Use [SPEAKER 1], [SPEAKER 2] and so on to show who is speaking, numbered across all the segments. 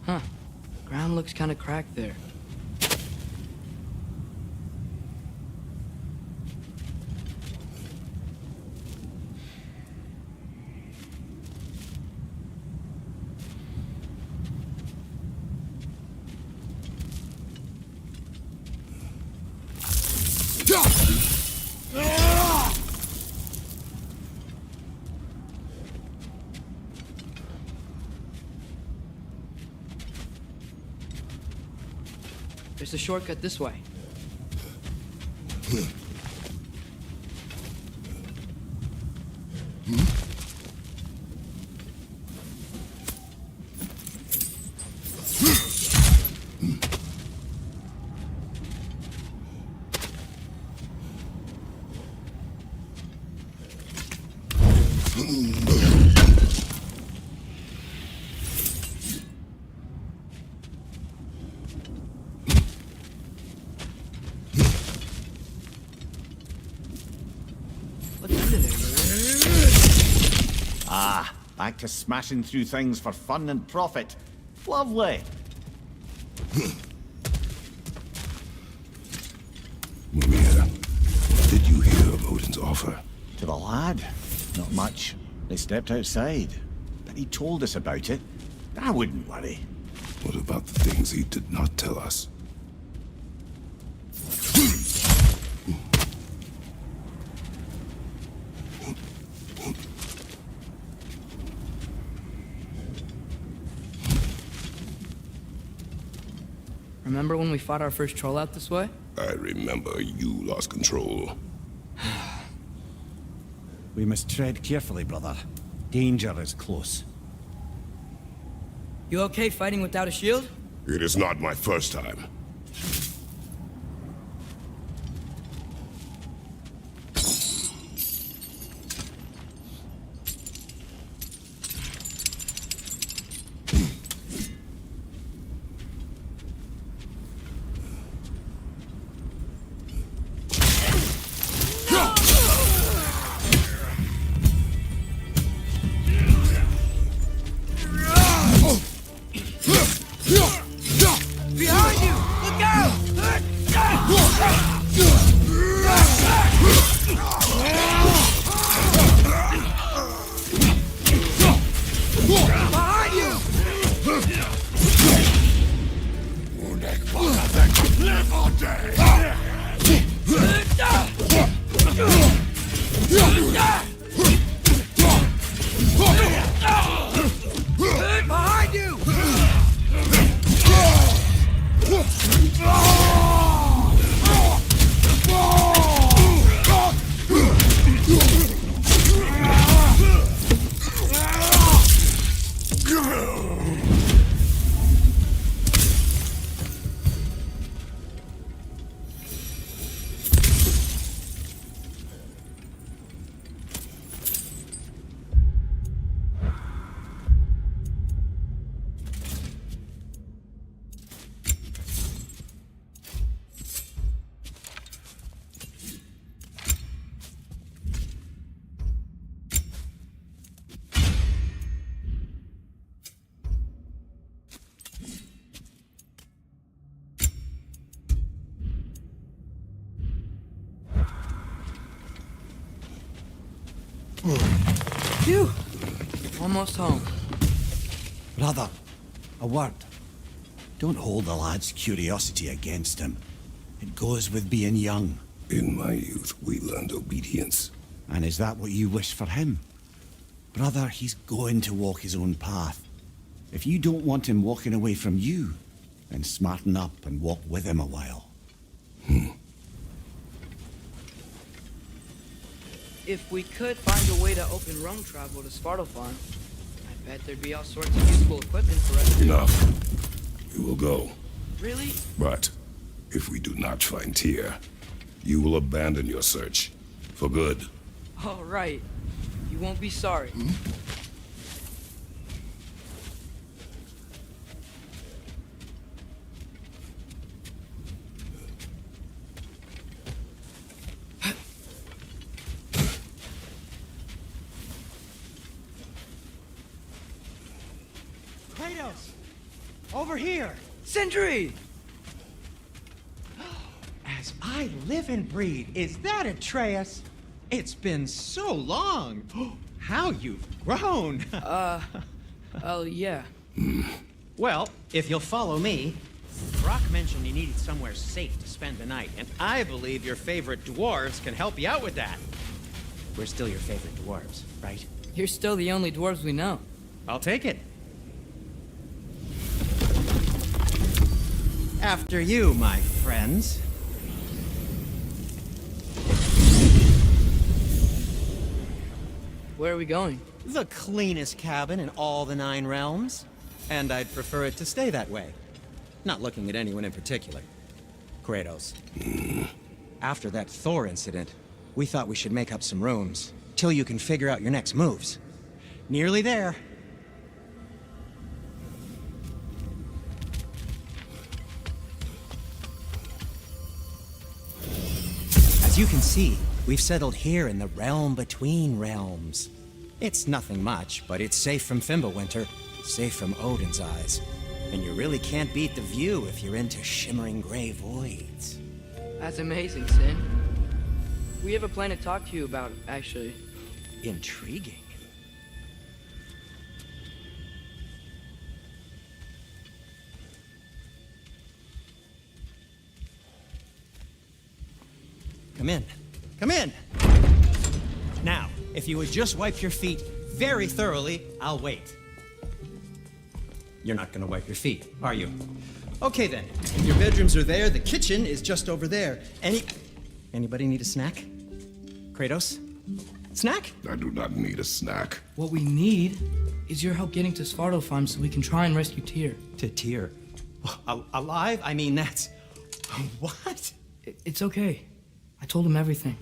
[SPEAKER 1] Huh. Ground looks kind of cracked there. There's a shortcut this way.
[SPEAKER 2] Back to smashing through things for fun and profit. Lovely.
[SPEAKER 3] Mimir, what did you hear of Odin's offer?
[SPEAKER 2] To the lad? Not much. They stepped outside. But he told us about it. I wouldn't worry.
[SPEAKER 3] What about the things he did not tell us?
[SPEAKER 1] Remember when we fought our first troll out this way?
[SPEAKER 3] I remember you lost control.
[SPEAKER 4] We must tread carefully, brother. Danger is close.
[SPEAKER 1] You okay fighting without a shield?
[SPEAKER 3] It is not my first time.
[SPEAKER 1] Behind you! Look out! Behind you!
[SPEAKER 3] Live all
[SPEAKER 1] Behind you! Phew! Almost home.
[SPEAKER 4] Brother, a word. Don't hold the lad's curiosity against him. It goes with being young.
[SPEAKER 3] In my youth, we learned obedience.
[SPEAKER 4] And is that what you wish for him? Brother, he's going to walk his own path. If you don't want him walking away from you, then smarten up and walk with him a while.
[SPEAKER 1] If we could find a way to open roam travel to Svartalfheim, I bet there'd be all sorts of useful equipment for us.
[SPEAKER 3] Enough. We will go.
[SPEAKER 1] Really?
[SPEAKER 3] But if we do not find Tyr, you will abandon your search. For good.
[SPEAKER 1] All right. You won't be sorry.
[SPEAKER 5] Over here!
[SPEAKER 1] Sentry!
[SPEAKER 5] As I live and breathe, is that Atreus? It's been so long! How you've grown!
[SPEAKER 1] Oh, yeah.
[SPEAKER 5] Well, if you'll follow me, Brock mentioned you needed somewhere safe to spend the night, and I believe your favorite dwarves can help you out with that. We're still your favorite dwarves, right?
[SPEAKER 1] You're still the only dwarves we know.
[SPEAKER 5] I'll take it. After you, my friends.
[SPEAKER 1] Where are we going?
[SPEAKER 5] The cleanest cabin in all the 9 realms. And I'd prefer it to stay that way. Not looking at anyone in particular. Kratos. After that Thor incident, we thought we should make up some rooms, till you can figure out your next moves. Nearly there. As you can see, we've settled here in the realm between realms. It's nothing much, but it's safe from Fimbulwinter, safe from Odin's eyes. And you really can't beat the view if you're into shimmering gray voids.
[SPEAKER 1] That's amazing, Sin. We have a plan to talk to you about, actually.
[SPEAKER 5] Intriguing. Come in. Come in! Now, if you would just wipe your feet very thoroughly, I'll wait. You're not gonna wipe your feet, are you? Okay then. Your bedrooms are there, the kitchen is just over there. Anybody need a snack? Kratos? Snack?
[SPEAKER 3] I do not need a snack.
[SPEAKER 1] What we need is your help getting to Svartalfheim so we can try and rescue Tyr.
[SPEAKER 5] To Tyr. Alive? I mean, that's... What?
[SPEAKER 1] It's okay. I told him everything.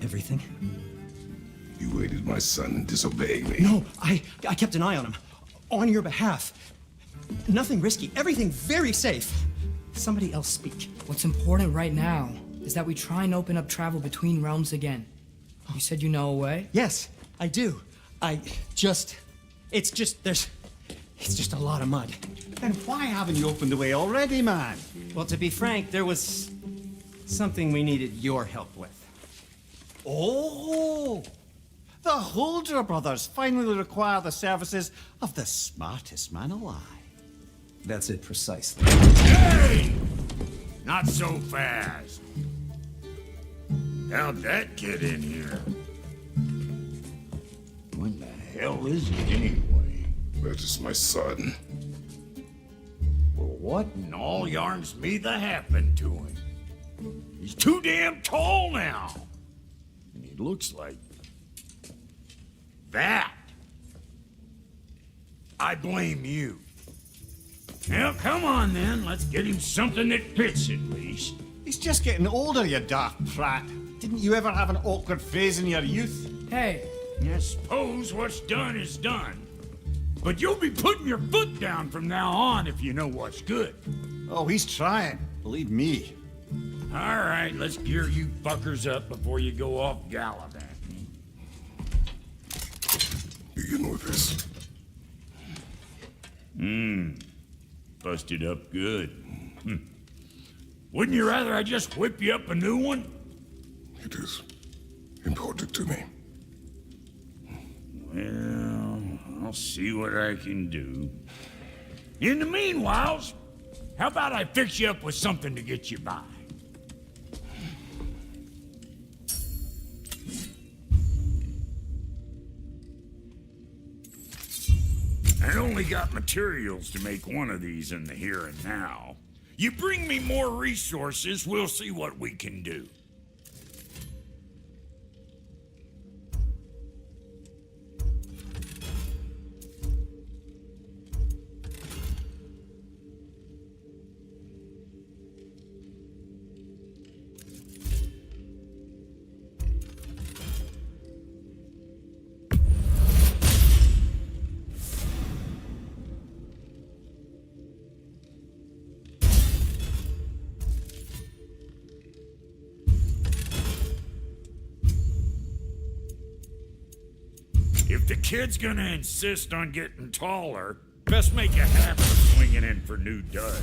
[SPEAKER 5] Everything?
[SPEAKER 3] You aided my son disobeying me.
[SPEAKER 5] No, I kept an eye on him. On your behalf. Nothing risky. Everything very safe. Somebody else speak.
[SPEAKER 1] What's important right now is that we try and open up travel between realms again. You said you know a way?
[SPEAKER 5] Yes, I do. It's just a lot of mud.
[SPEAKER 4] Then why haven't you opened the way already, man?
[SPEAKER 5] Well, to be frank, there was something we needed your help with.
[SPEAKER 4] Oh! The Holder brothers finally require the services of the smartest man alive.
[SPEAKER 5] That's it precisely.
[SPEAKER 6] Hey! Not so fast. How'd that get in here? What the hell is it anyway?
[SPEAKER 3] That is my son.
[SPEAKER 6] Well, what in all yarns me the happened to him? He's too damn tall now. And he looks like that. I blame you. Now, come on then. Let's get him something that fits at least.
[SPEAKER 4] He's just getting older, you daft prat. Didn't you ever have an awkward phase in your youth?
[SPEAKER 1] Hey,
[SPEAKER 6] I suppose what's done is done. But you'll be putting your foot down from now on if you know what's good.
[SPEAKER 4] Oh, he's trying. Believe me.
[SPEAKER 6] All right, let's gear you fuckers up before you go off gallivanting.
[SPEAKER 3] Begin with this.
[SPEAKER 6] Busted up good. Wouldn't you rather I just whip you up a new one?
[SPEAKER 3] It is important to me.
[SPEAKER 6] Well, I'll see what I can do. In the meanwhile, how about I fix you up with something to get you by? I only got materials to make one of these in the here and now. You bring me more resources, we'll see what we can do. If the kid's gonna insist on getting taller, Best make a habit of swinging in for new duds.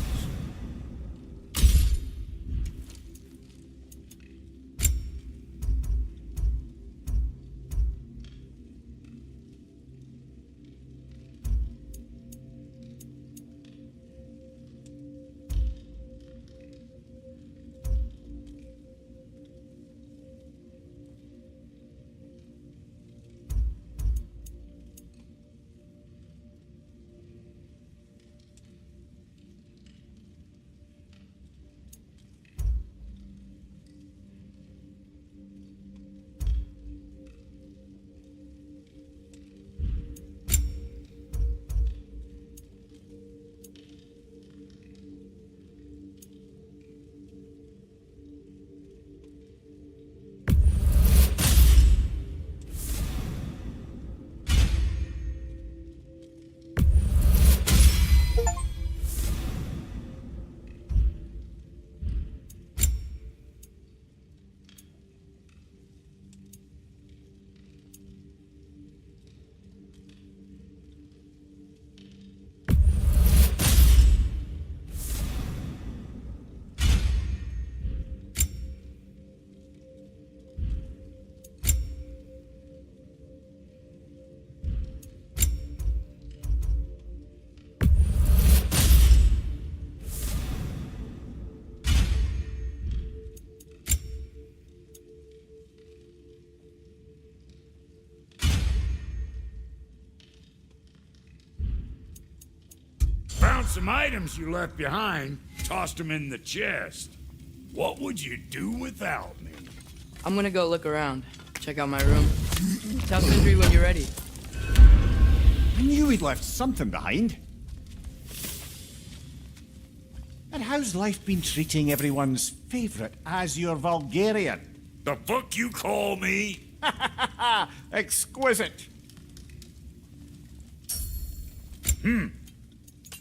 [SPEAKER 6] Found some items you left behind, tossed them in the chest. What would you do without me?
[SPEAKER 1] I'm gonna go look around. Check out my room. Tell Sindri when you're ready.
[SPEAKER 2] I knew he'd left something behind. And how's life been treating everyone's favourite Azure Vulgarian?
[SPEAKER 6] The fuck you call me?
[SPEAKER 2] Exquisite.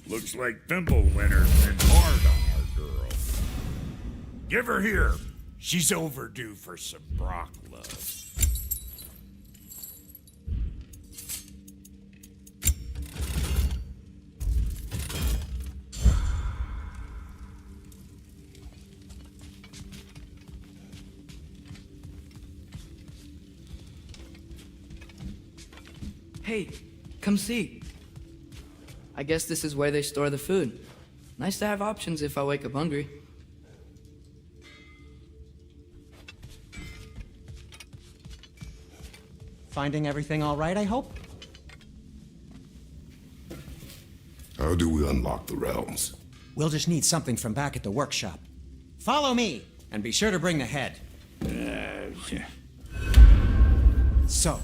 [SPEAKER 6] Looks like Thimblewinter's been hard on our girl. Give her here. She's overdue for some Brock love.
[SPEAKER 1] Hey, come see. I guess this is where they store the food. Nice to have options if I wake up hungry.
[SPEAKER 5] Finding everything all right, I hope?
[SPEAKER 3] How do we unlock the realms?
[SPEAKER 5] We'll just need something from back at the workshop. Follow me, and be sure to bring the head. So,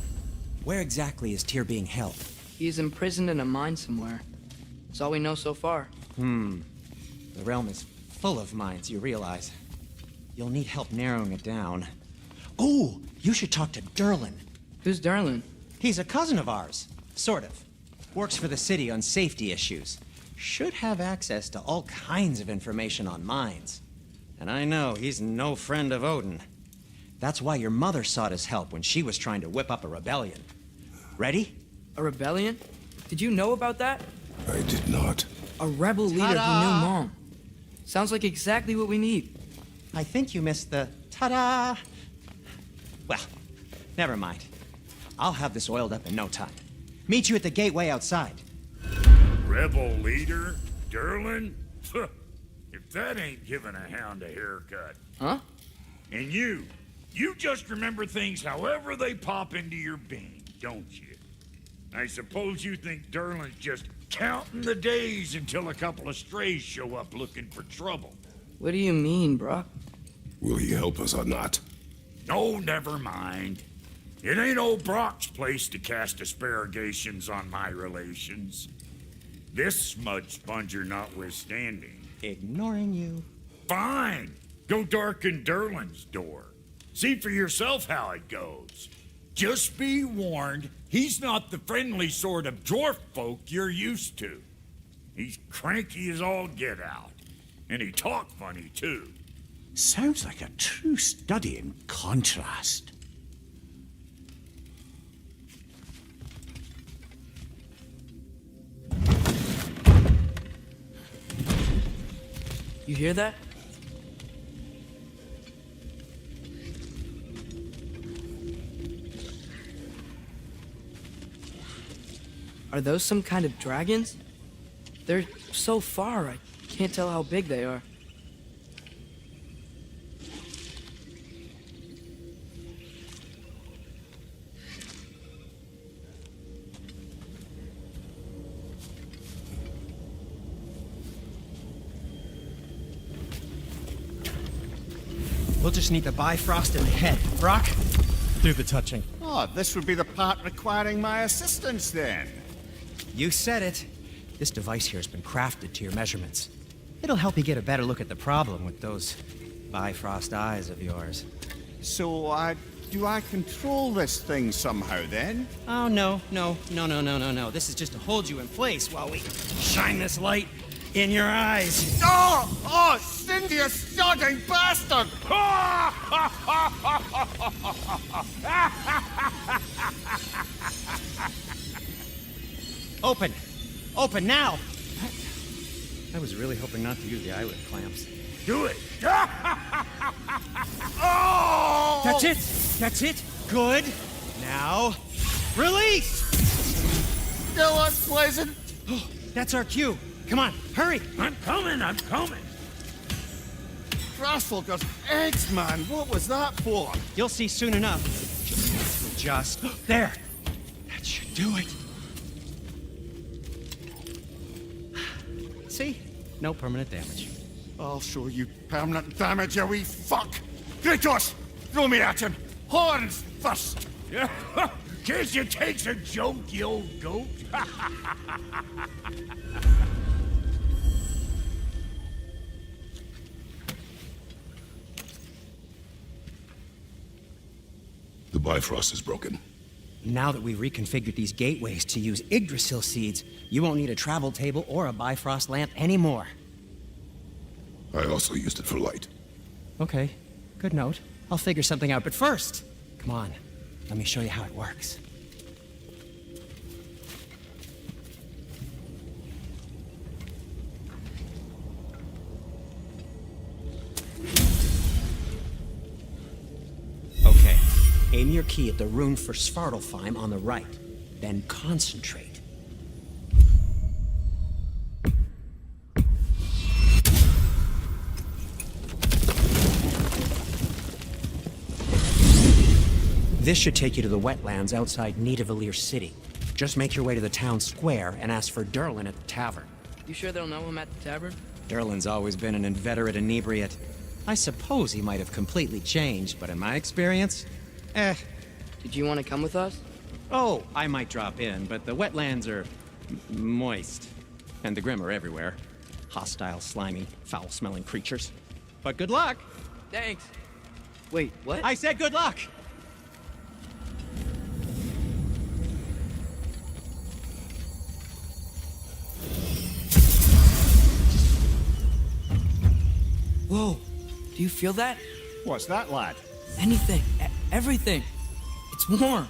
[SPEAKER 5] where exactly is Tyr being held?
[SPEAKER 1] He's imprisoned in a mine somewhere. That's all we know so far.
[SPEAKER 5] The realm is full of mines, you realize. You'll need help narrowing it down. Oh, you should talk to Derlin.
[SPEAKER 1] Who's Darlin?
[SPEAKER 5] He's a cousin of ours, sort of. Works for the city on safety issues. Should have access to all kinds of information on mines. And I know he's no friend of Odin. That's why your mother sought his help when she was trying to whip up a rebellion. Ready?
[SPEAKER 1] A rebellion? Did you know about that?
[SPEAKER 3] I did not.
[SPEAKER 1] A rebel leader who knew Mom. Sounds like exactly what we need.
[SPEAKER 5] I think you missed the ta-da. Well, never mind. I'll have this oiled up in no time. Meet you at the gateway outside.
[SPEAKER 6] Rebel leader? Derlin? If that ain't giving a hound a haircut.
[SPEAKER 1] Huh?
[SPEAKER 6] And you just remember things however they pop into your being, don't you? I suppose you think Derlin's just counting the days until a couple of strays show up looking for trouble.
[SPEAKER 1] What do you mean, Brock?
[SPEAKER 3] Will he help us or not?
[SPEAKER 6] No, never mind. It ain't old Brock's place to cast asparagations on my relations. This smudge sponger notwithstanding.
[SPEAKER 5] Ignoring you.
[SPEAKER 6] Fine. Go darken Derlin's door. See for yourself how it goes. Just be warned, he's not the friendly sort of dwarf folk you're used to. He's cranky as all get out. And he talk funny, too.
[SPEAKER 2] Sounds like a true study in contrast.
[SPEAKER 1] You hear that? Are those some kind of dragons? They're so far, I can't tell how big they are.
[SPEAKER 5] We'll just need the Bifrost in the head. Brock, do the touching.
[SPEAKER 2] Oh, this would be the part requiring my assistance then.
[SPEAKER 5] You said it. This device here has been crafted to your measurements. It'll help you get a better look at the problem with those Bifrost eyes of yours.
[SPEAKER 2] So, do I control this thing somehow then?
[SPEAKER 5] Oh, no. This is just to hold you in place while we shine this light in your eyes.
[SPEAKER 2] Oh, Cindy, you sodding bastard!
[SPEAKER 5] Open! Open now! I was really hoping not to use the eyelid clamps.
[SPEAKER 6] Do it.
[SPEAKER 2] Oh!
[SPEAKER 5] That's it! That's it! Good! Now, release!
[SPEAKER 2] Still unpleasant.
[SPEAKER 5] That's our cue. Come on, hurry!
[SPEAKER 6] I'm coming.
[SPEAKER 2] Frostfolker's eggs, man. What was that for?
[SPEAKER 5] You'll see soon enough. Just there. That should do it. See? No permanent damage.
[SPEAKER 2] I'll show you permanent damage, you wee fuck! Kratos! Throw me at him! Horns first!
[SPEAKER 6] Guess you takes a joke, you old goat.
[SPEAKER 3] The Bifrost is broken.
[SPEAKER 5] Now that we've reconfigured these gateways to use Yggdrasil seeds, you won't need a travel table or a Bifrost lamp anymore.
[SPEAKER 3] I also used it for light.
[SPEAKER 5] Okay, good note. I'll figure something out, but first, come on, let me show you how it works. Okay, aim your key at the rune for Svartalfheim on the right, then concentrate. This should take you to the wetlands outside Nidavellir City. Just make your way to the town square and ask for Derlin at the tavern.
[SPEAKER 1] You sure they'll know him at the tavern?
[SPEAKER 5] Derlin's always been an inveterate inebriate. I suppose he might have completely changed, but in my experience,
[SPEAKER 1] Did you want to come with us?
[SPEAKER 5] Oh, I might drop in, but the wetlands are moist. And the Grim are everywhere. Hostile, slimy, foul-smelling creatures. But good luck!
[SPEAKER 1] Thanks. Wait, what?
[SPEAKER 5] I said good luck!
[SPEAKER 1] Whoa, do you feel that?
[SPEAKER 2] What's that, lad?
[SPEAKER 1] Anything, everything. It's warm.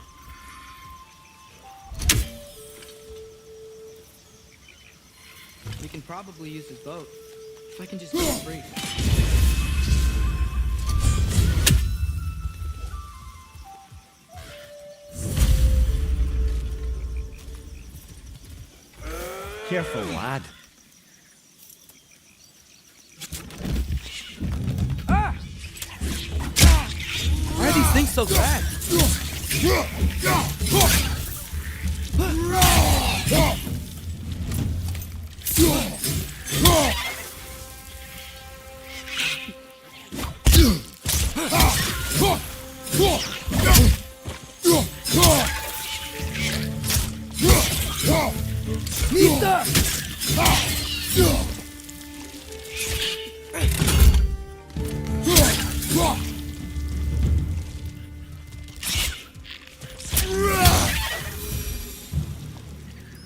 [SPEAKER 1] We can probably use this boat. If I can just get it free.
[SPEAKER 5] Careful, lad.
[SPEAKER 1] Why are these things so bad?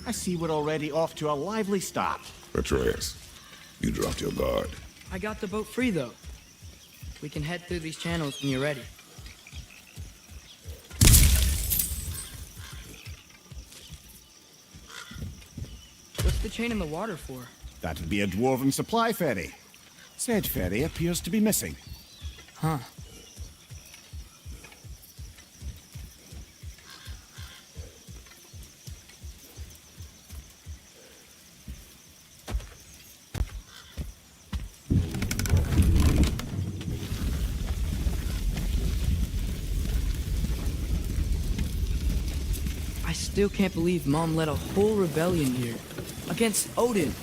[SPEAKER 2] I see we're already off to a lively start.
[SPEAKER 3] Atreus, you dropped your guard.
[SPEAKER 1] I got the boat free, though. We can head through these channels when you're ready. What's the chain in the water for?
[SPEAKER 2] That'd be a dwarven supply ferry.
[SPEAKER 4] Said ferry appears to be missing.
[SPEAKER 1] Huh. I still can't believe Mom led a whole rebellion here against Odin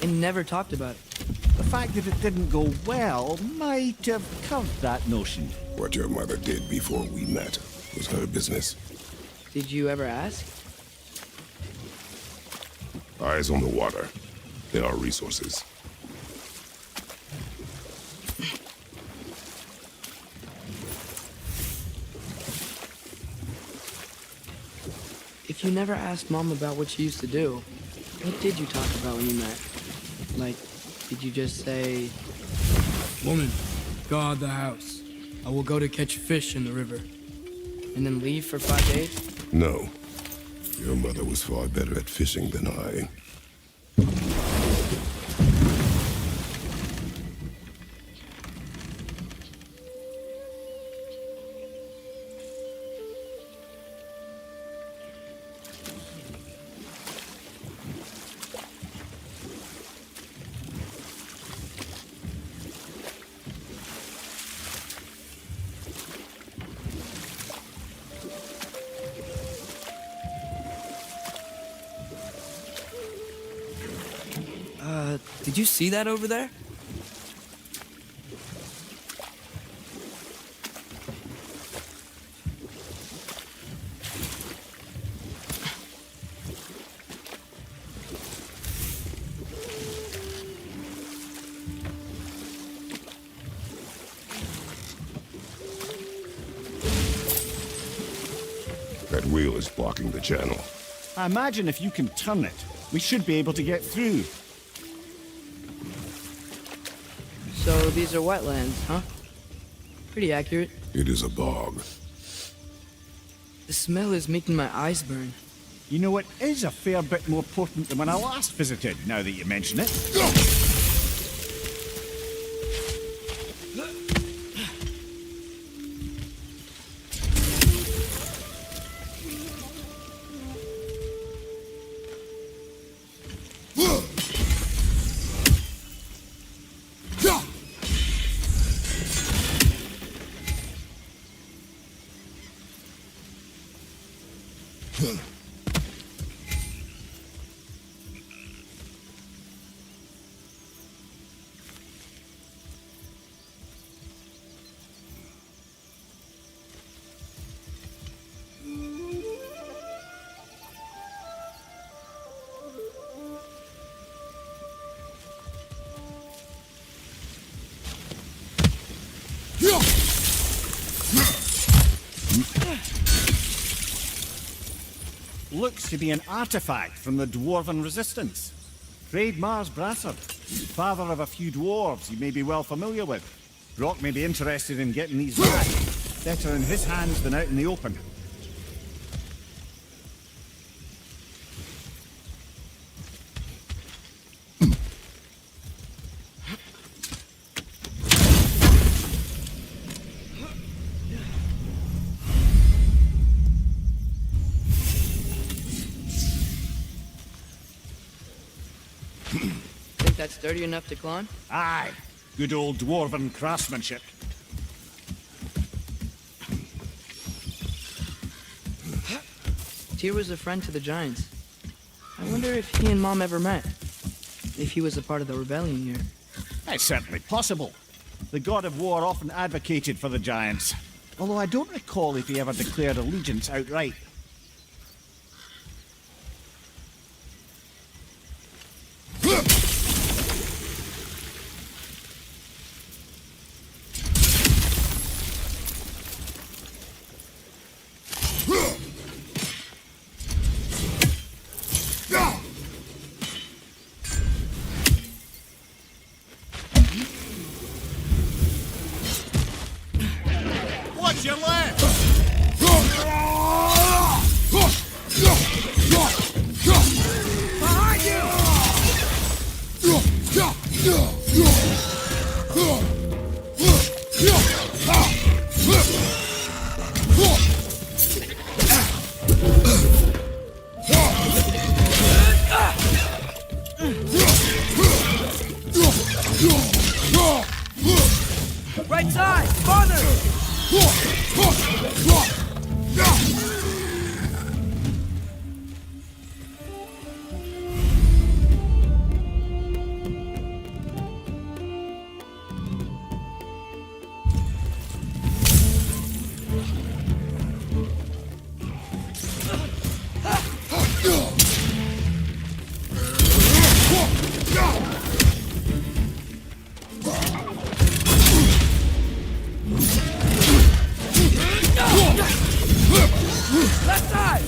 [SPEAKER 1] and never talked about it.
[SPEAKER 4] The fact that it didn't go well might have curved that notion.
[SPEAKER 3] What your mother did before we met was her business.
[SPEAKER 1] Did you ever ask?
[SPEAKER 3] Eyes on the water. There are resources.
[SPEAKER 1] If you never asked Mom about what she used to do, what did you talk about when you met? Like, did you just say, "Woman, guard the house. I will go to catch fish in the river," and then leave for 5 days?
[SPEAKER 3] No. Your mother was far better at fishing than I.
[SPEAKER 1] Did you see that over there?
[SPEAKER 3] That wheel is blocking the channel.
[SPEAKER 4] I imagine if you can turn it, we should be able to get through.
[SPEAKER 1] So these are wetlands, huh? Pretty accurate.
[SPEAKER 3] It is a bog.
[SPEAKER 1] The smell is making my eyes burn.
[SPEAKER 4] You know, it is a fair bit more potent than when I last visited, now that you mention it. Looks to be an artifact from the Dwarven Resistance. Trade Mars Brassard, father of a few dwarves you may be well familiar with. Brock may be interested in getting these back. Better in his hands than out in the open.
[SPEAKER 1] Think that's sturdy enough to climb?
[SPEAKER 4] Aye, good old Dwarven craftsmanship.
[SPEAKER 1] Tyr was a friend to the Giants. I wonder if he and Mom ever met. If he was a part of the rebellion here.
[SPEAKER 4] It's certainly possible. The god of war often advocated for the Giants. Although I don't recall if he ever declared allegiance outright. Watch your left! Behind you!
[SPEAKER 1] Right side! Farther! Left side!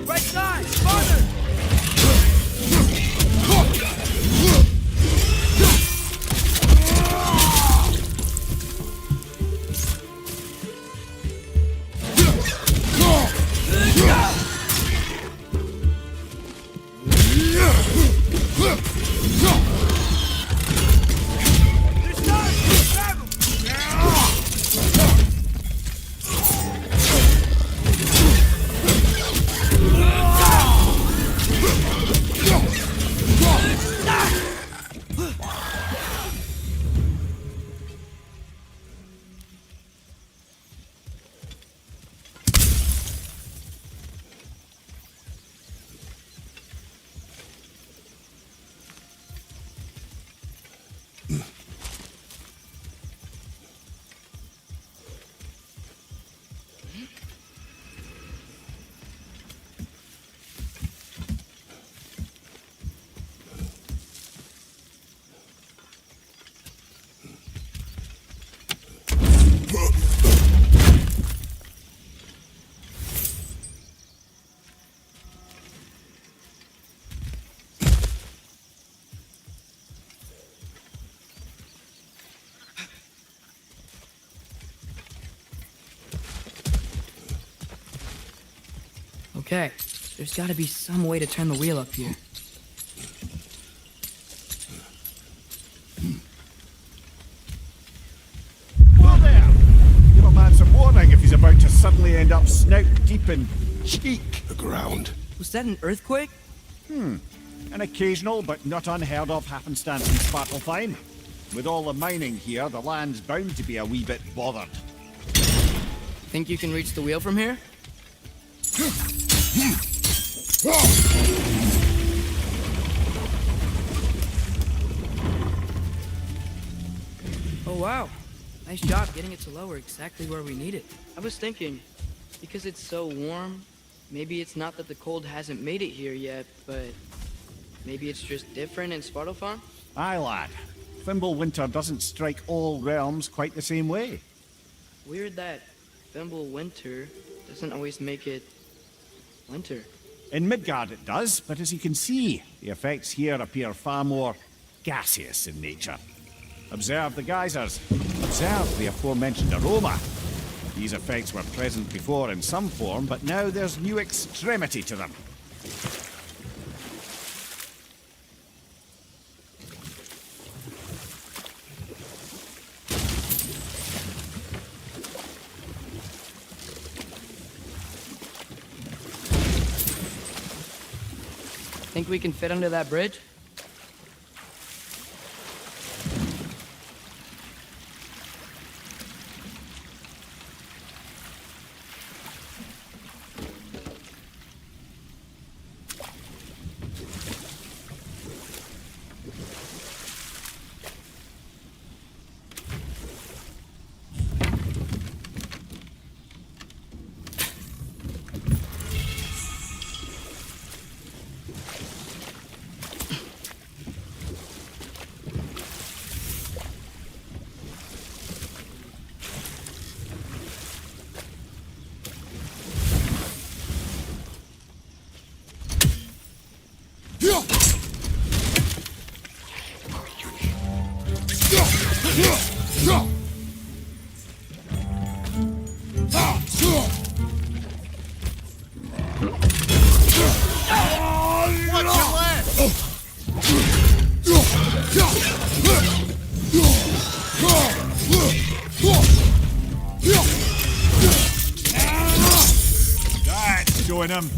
[SPEAKER 1] Right side! Farther! Okay, there's gotta be some way to turn the wheel up here.
[SPEAKER 4] Whoa there! Give a man some warning if he's about to suddenly end up snout deep in cheek.
[SPEAKER 3] The ground.
[SPEAKER 1] Was that an earthquake?
[SPEAKER 4] An occasional but not unheard of happenstance in Svartalfheim. With all the mining here, the land's bound to be a wee bit bothered.
[SPEAKER 1] Think you can reach the wheel from here? Oh wow, nice job getting it to lower exactly where we need it. I was thinking, because it's so warm, maybe it's not that the cold hasn't made it here yet, but maybe it's just different in Svartalfheim?
[SPEAKER 4] Aye, lad. Fimble winter doesn't strike all realms quite the same way.
[SPEAKER 1] Weird that Fimble winter doesn't always make it winter.
[SPEAKER 4] In Midgard it does, but as you can see, the effects here appear far more gaseous in nature. Observe the geysers. Observe the aforementioned aroma. These effects were present before in some form, but now there's new extremity to them.
[SPEAKER 1] Think we can fit under that bridge?
[SPEAKER 4] That's showing him.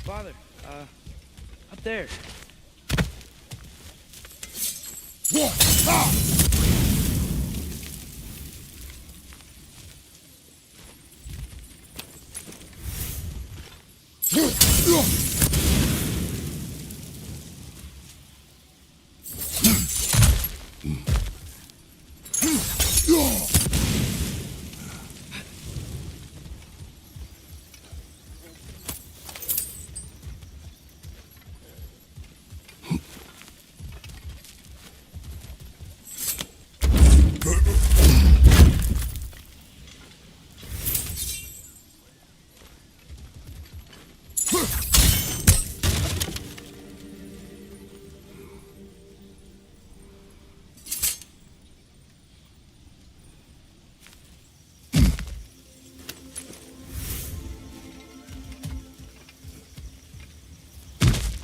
[SPEAKER 1] Father, up there.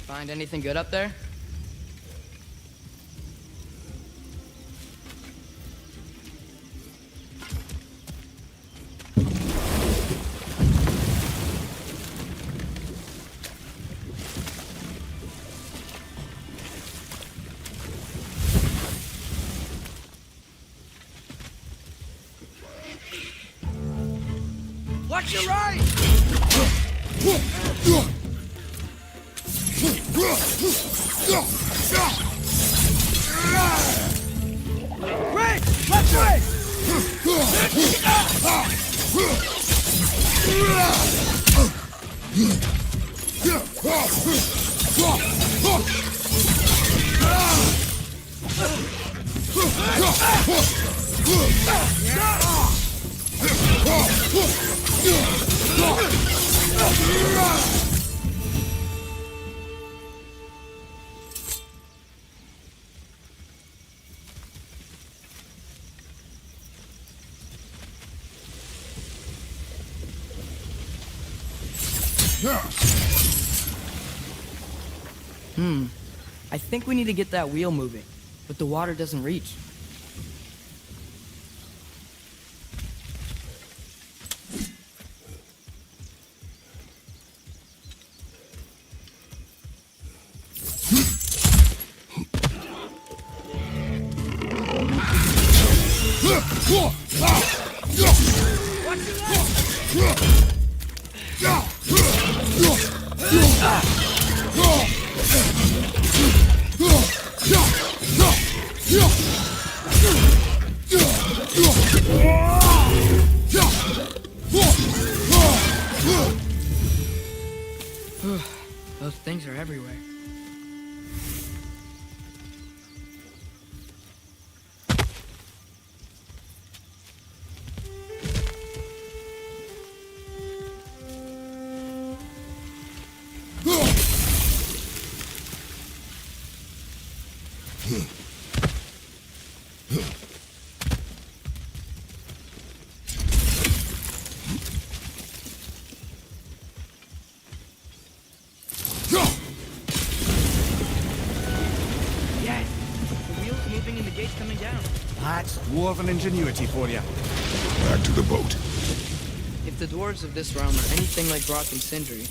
[SPEAKER 1] Find anything good up there? Watch your right! Right! Left right! I think we need to get that wheel moving, but the water doesn't reach. Those things are everywhere. Yes! The wheel's moving and the gate's coming down.
[SPEAKER 4] That's dwarven ingenuity for you.
[SPEAKER 3] Back to the boat.
[SPEAKER 1] If the dwarves of this realm are anything like Brock and Sindri,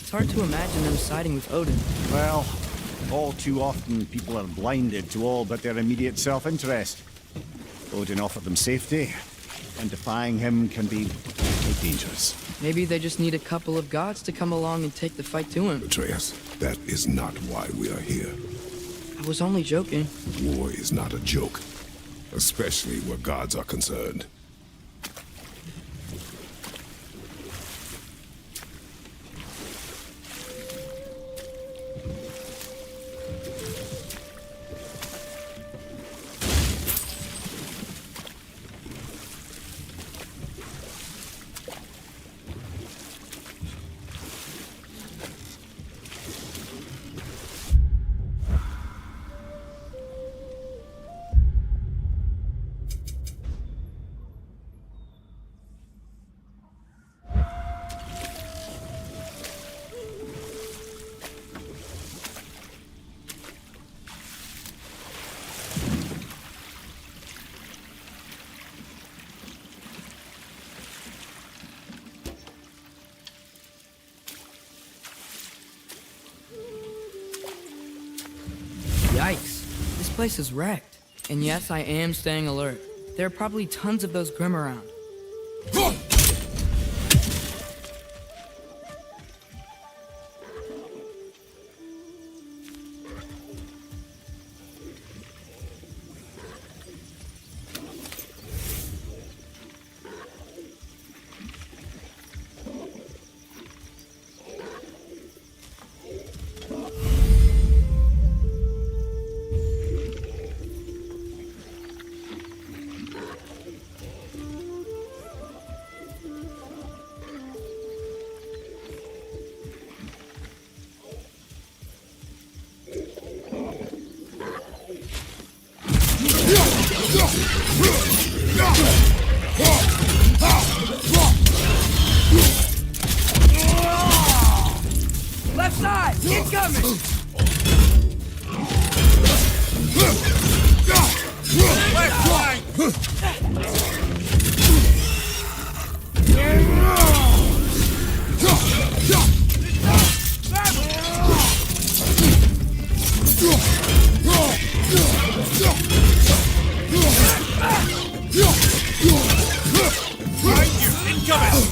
[SPEAKER 1] It's hard to imagine them siding with Odin.
[SPEAKER 4] Well, all too often people are blinded to all but their immediate self-interest. Odin offered them safety, and defying him can be quite dangerous.
[SPEAKER 1] Maybe they just need a couple of gods to come along and take the fight to him.
[SPEAKER 3] Atreus, that is not why we are here.
[SPEAKER 1] I was only joking.
[SPEAKER 3] War is not a joke, especially where gods are concerned.
[SPEAKER 1] Yikes. This place is wrecked. And yes, I am staying alert. There are probably tons of those Grim around. Left side! Incoming! Left flank!
[SPEAKER 6] Right here, incoming!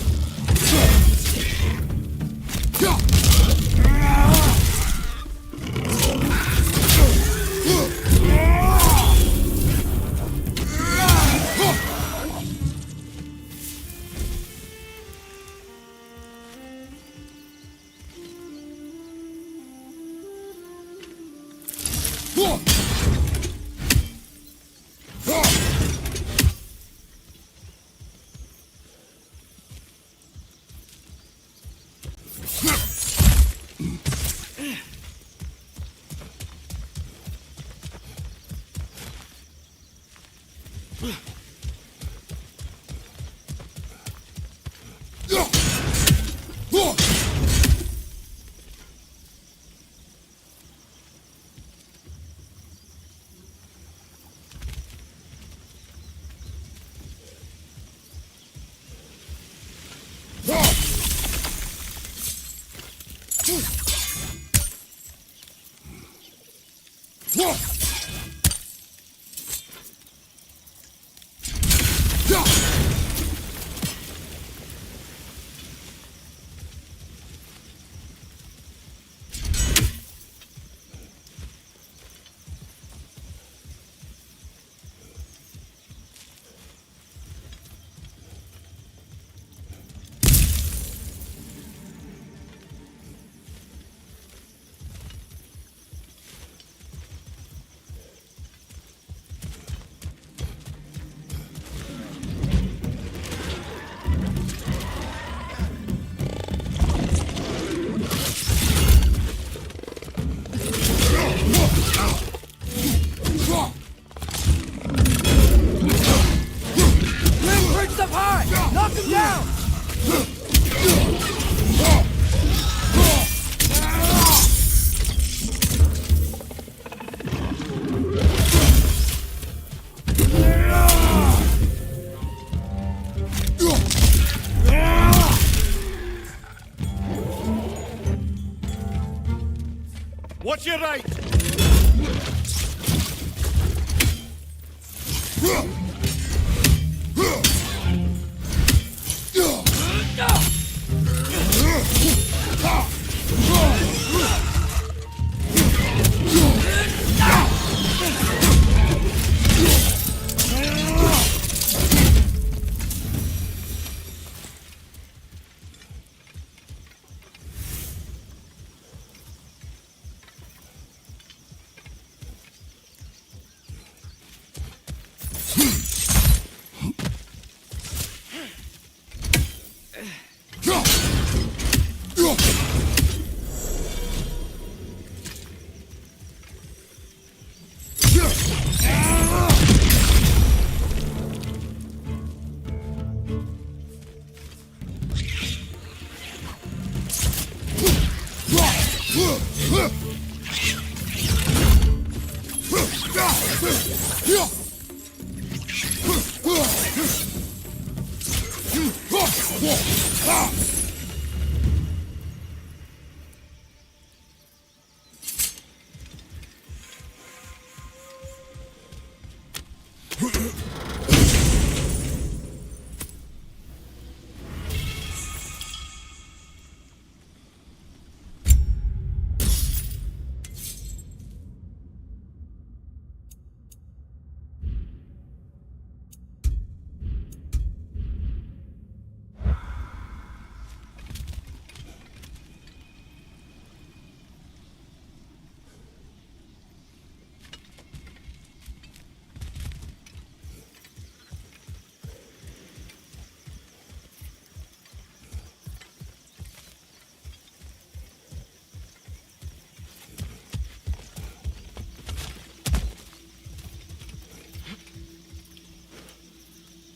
[SPEAKER 4] Watch your right!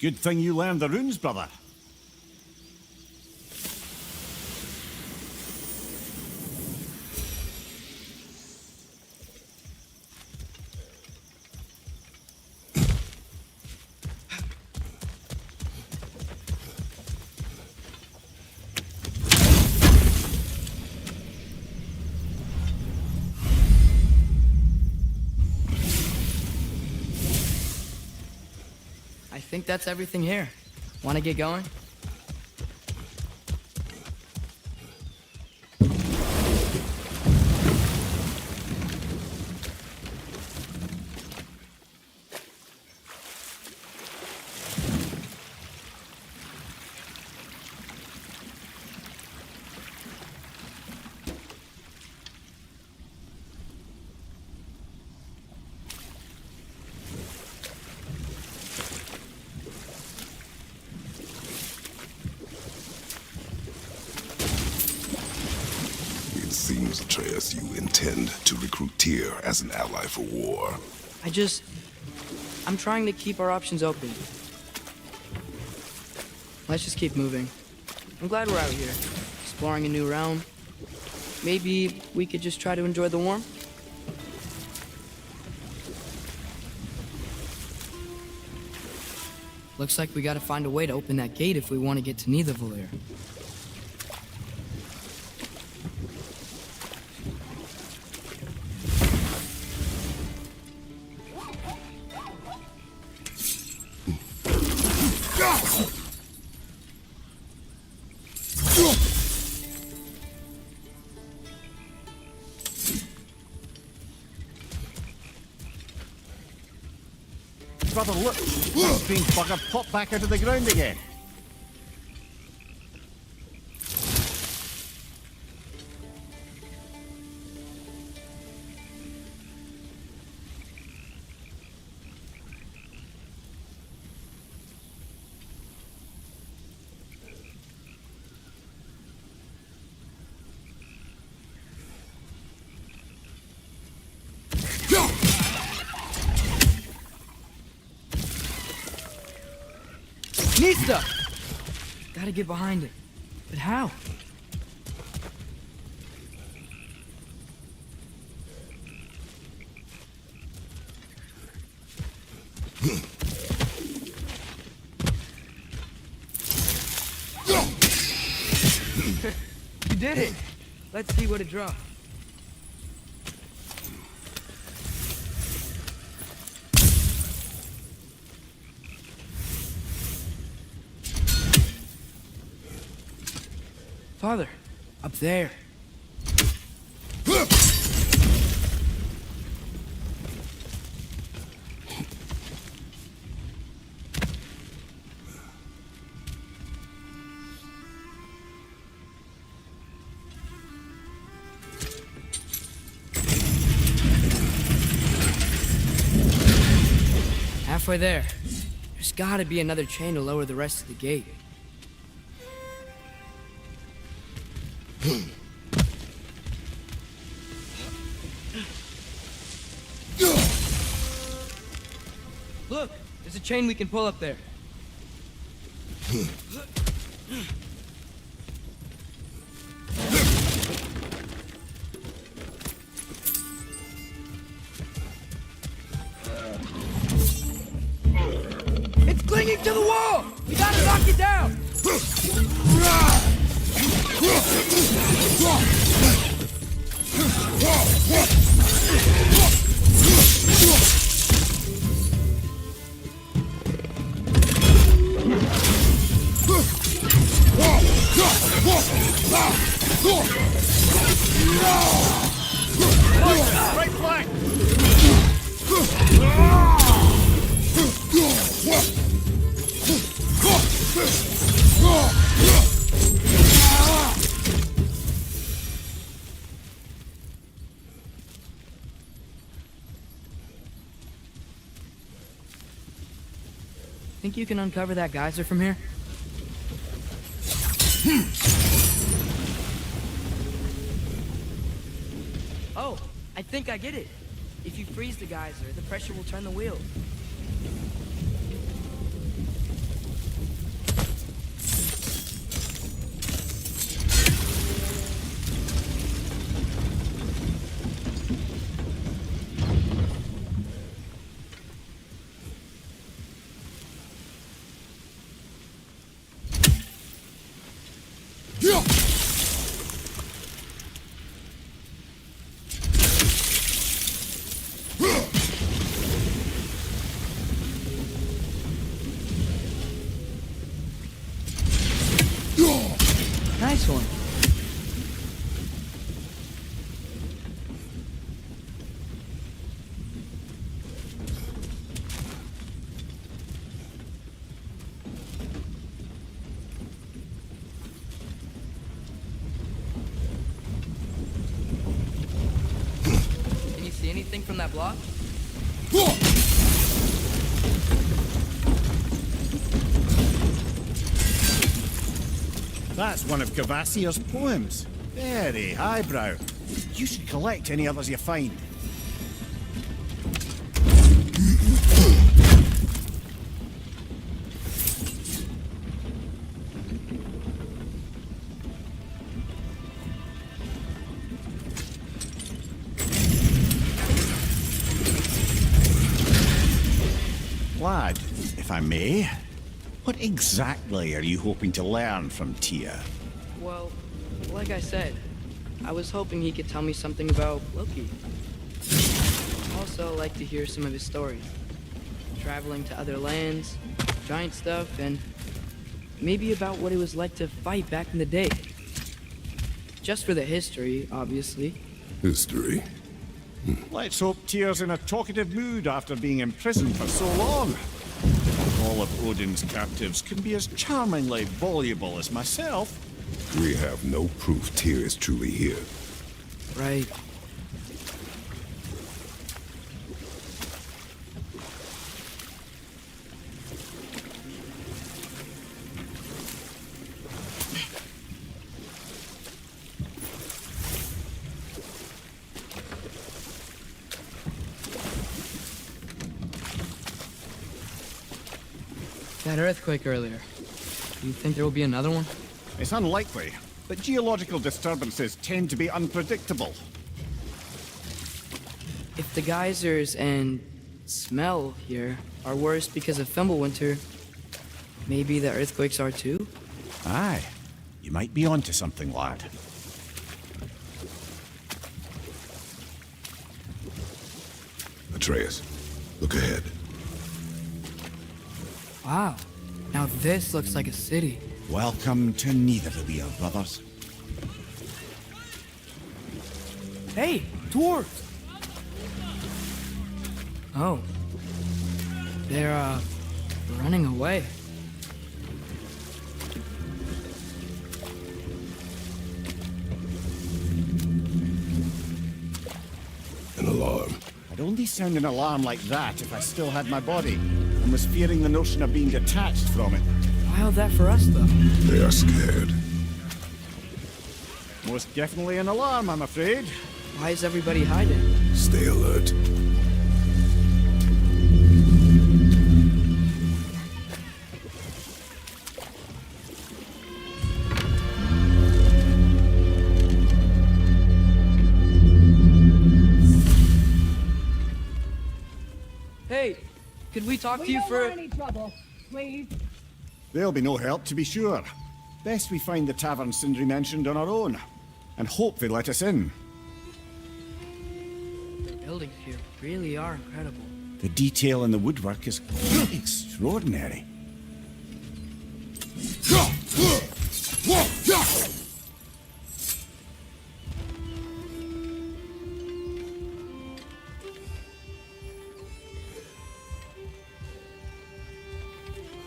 [SPEAKER 4] Good thing you learned the runes, brother.
[SPEAKER 1] I think that's everything here. Want to get going?
[SPEAKER 3] It seems, Atreus, you intend to recruit Tyr as an ally for war.
[SPEAKER 1] I'm trying to keep our options open. Let's just keep moving. I'm glad we're out here, exploring a new realm. Maybe we could just try to enjoy the warmth? Looks like we gotta find a way to open that gate if we want to get to Nidavellir.
[SPEAKER 4] Brother, look! That strange bugger popped back out of the ground again.
[SPEAKER 1] Nista! Gotta get behind it. But how? You did it! Let's see what it dropped. Father, up there. Halfway there. There's gotta be another chain to lower the rest of the gate. Look, there's a chain we can pull up there. It's clinging to the wall! We gotta knock it down!
[SPEAKER 4] Right flank!
[SPEAKER 1] Think you can uncover that geyser from here? Oh, I think I get it. If you freeze the geyser, the pressure will turn the wheel. Nice one. Can you see anything from that block?
[SPEAKER 4] That's one of Cavassier's poems. Very highbrow. You should collect any others you find. Lad, if I may, what exactly are you hoping to learn from Tyr?
[SPEAKER 1] Well, like I said, I was hoping he could tell me something about Loki. Also, like to hear some of his stories. Traveling to other lands, giant stuff, and maybe about what it was like to fight back in the day. Just for the history, obviously.
[SPEAKER 3] History.
[SPEAKER 4] Let's hope Tyr's in a talkative mood after being imprisoned for so long. All of Odin's captives can be as charmingly voluble as myself.
[SPEAKER 3] We have no proof Tyr is truly here.
[SPEAKER 1] Right. That earthquake earlier. Do you think there will be another one?
[SPEAKER 4] It's unlikely, but geological disturbances tend to be unpredictable.
[SPEAKER 1] If the geysers and smell here are worse because of Fimbulwinter, maybe the earthquakes are too?
[SPEAKER 4] Aye, you might be onto something, lad.
[SPEAKER 3] Atreus, look ahead.
[SPEAKER 1] Wow. Now this looks like a city.
[SPEAKER 4] Welcome to Neither of your brothers.
[SPEAKER 1] Hey, dwarves! Oh. They're, running away.
[SPEAKER 3] An alarm.
[SPEAKER 4] I'd only sound an alarm like that if I still had my body, and was fearing the notion of being detached from it.
[SPEAKER 1] Wild that for us, though.
[SPEAKER 3] They are scared.
[SPEAKER 4] Most definitely an alarm, I'm afraid.
[SPEAKER 1] Why is everybody hiding?
[SPEAKER 3] Stay alert.
[SPEAKER 1] Hey, could we talk to you
[SPEAKER 7] don't
[SPEAKER 1] for...
[SPEAKER 7] want any trouble, please.
[SPEAKER 4] There'll be no help, to be sure. Best we find the tavern Sindri mentioned on our own, and hope they let us in.
[SPEAKER 1] The buildings here really are incredible.
[SPEAKER 4] The detail in the woodwork is extraordinary.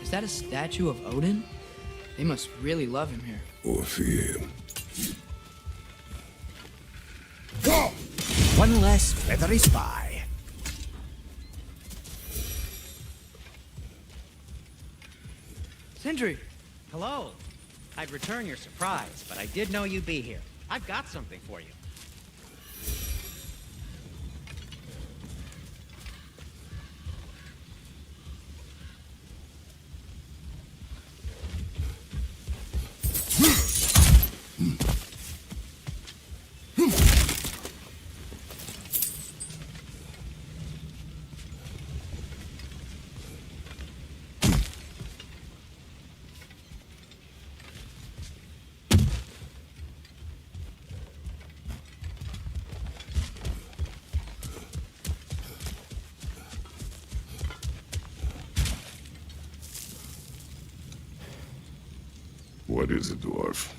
[SPEAKER 1] Is that a statue of Odin? They must really love him here.
[SPEAKER 3] Or fear him.
[SPEAKER 4] One less feathery spy.
[SPEAKER 1] Sindri!
[SPEAKER 5] Hello. I'd return your surprise, but I did know you'd be here. I've got something for you.
[SPEAKER 3] What is it, dwarf?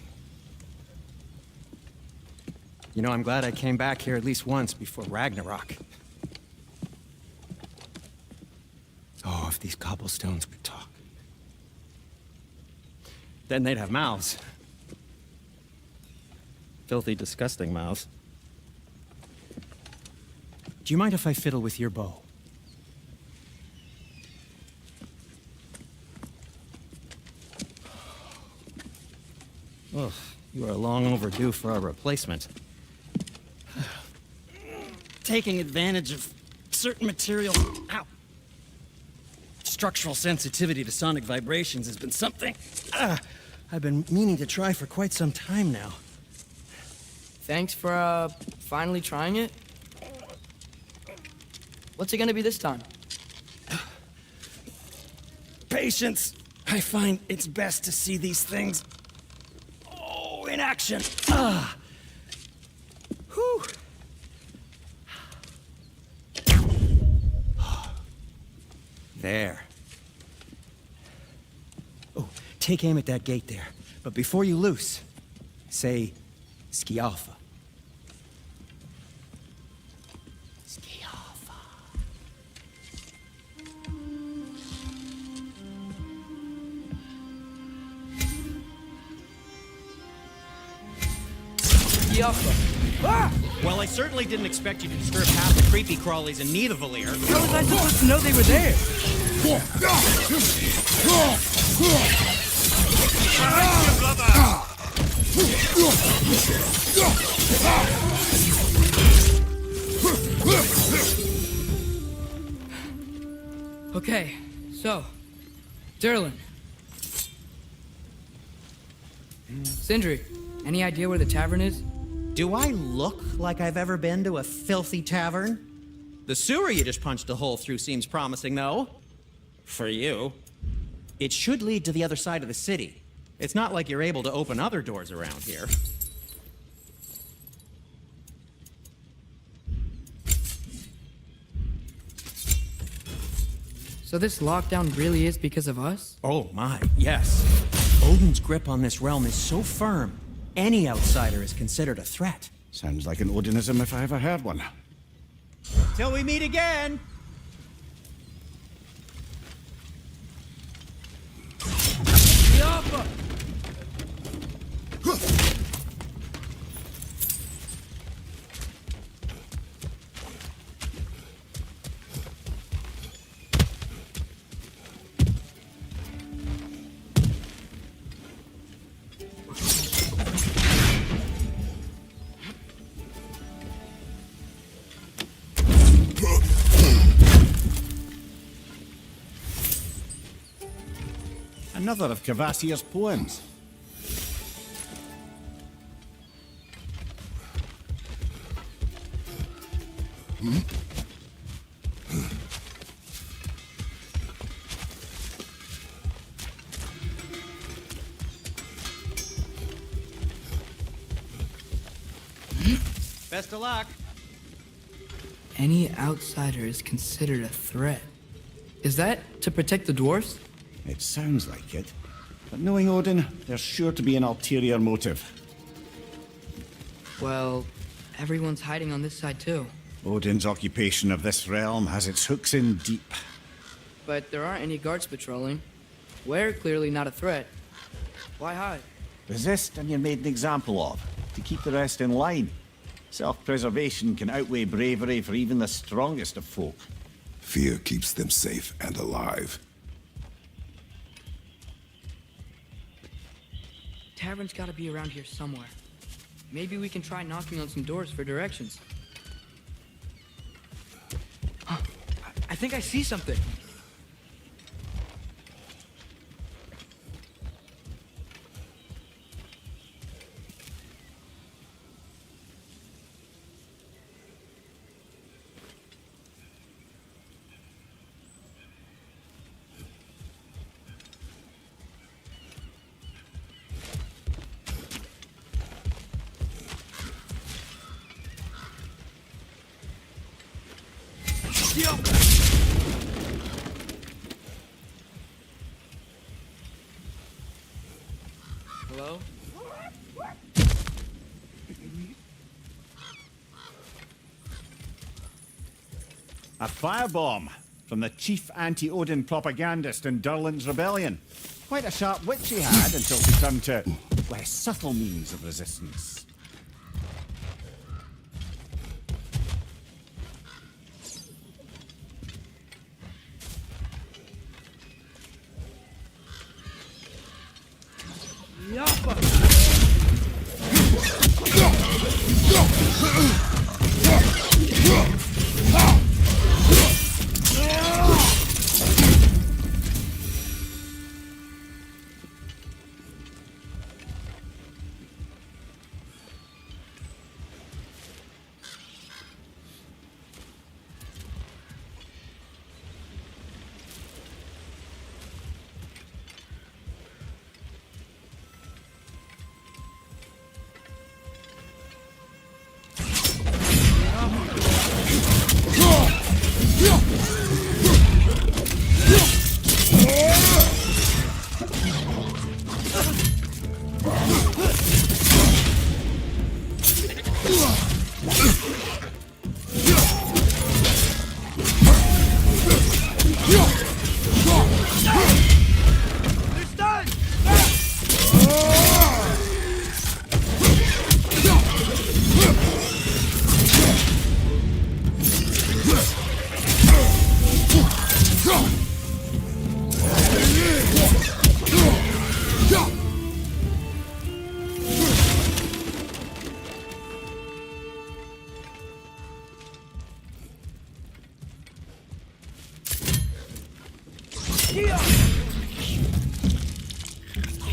[SPEAKER 5] You know, I'm glad I came back here at least once before Ragnarok. Oh, if these cobblestones could talk. Then they'd have mouths. Filthy, disgusting mouths. Do you mind if I fiddle with your bow? Ugh, you are long overdue for a replacement. Taking advantage of certain material... Ow! Structural sensitivity to sonic vibrations has been something I've been meaning to try for quite some time now.
[SPEAKER 1] Thanks for, finally trying it. What's it gonna be this time?
[SPEAKER 5] Patience! I find it's best to see these things in action. Whew. There. Oh, take aim at that gate there. But before you loose, say Skialfa. Skialfa. Well, I certainly didn't expect you to disturb half the creepy crawlies in need of Valir.
[SPEAKER 1] How was I supposed to know they were there? Okay, so, Durlin. Sindri, any idea where the tavern is?
[SPEAKER 5] Do I look like I've ever been to a filthy tavern? The sewer you just punched a hole through seems promising, though. For you. It should lead to the other side of the city. It's not like you're able to open other doors around here.
[SPEAKER 1] So this lockdown really is because of us?
[SPEAKER 5] Oh my, yes. Odin's grip on this realm is so firm, any outsider is considered a threat.
[SPEAKER 4] Sounds like an Odinism if I ever heard one.
[SPEAKER 5] Till we meet again!
[SPEAKER 4] Another of Kvasir's poems.
[SPEAKER 5] Best of luck.
[SPEAKER 1] Any outsider is considered a threat. Is that to protect the dwarfs?
[SPEAKER 4] It sounds like it. But knowing Odin, there's sure to be an ulterior motive.
[SPEAKER 1] Well, everyone's hiding on this side too.
[SPEAKER 4] Odin's occupation of this realm has its hooks in deep.
[SPEAKER 1] But there aren't any guards patrolling. We're clearly not a threat. Why hide?
[SPEAKER 2] Resist and you're made an example of, to keep the rest in line. Self-preservation can outweigh bravery for even the strongest of folk.
[SPEAKER 3] Fear keeps them safe and alive.
[SPEAKER 1] Tavern's gotta be around here somewhere. Maybe we can try knocking on some doors for directions. Huh, I think I see something. Hello?
[SPEAKER 4] A firebomb from the chief anti-Odin propagandist in Durlin's rebellion. Quite a sharp wit she had until she turned to less subtle means of resistance.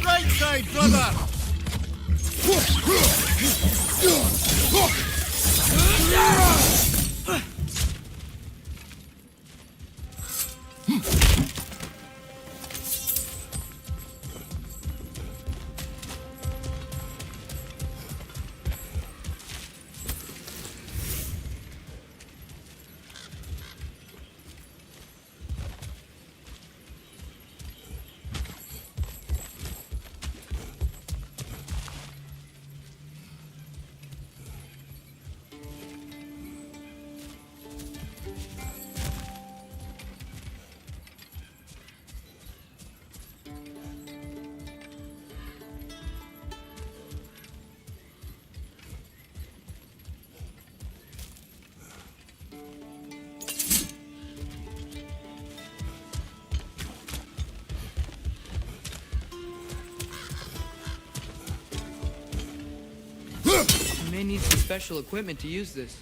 [SPEAKER 4] Right side, brother!
[SPEAKER 1] You may need some special equipment to use this.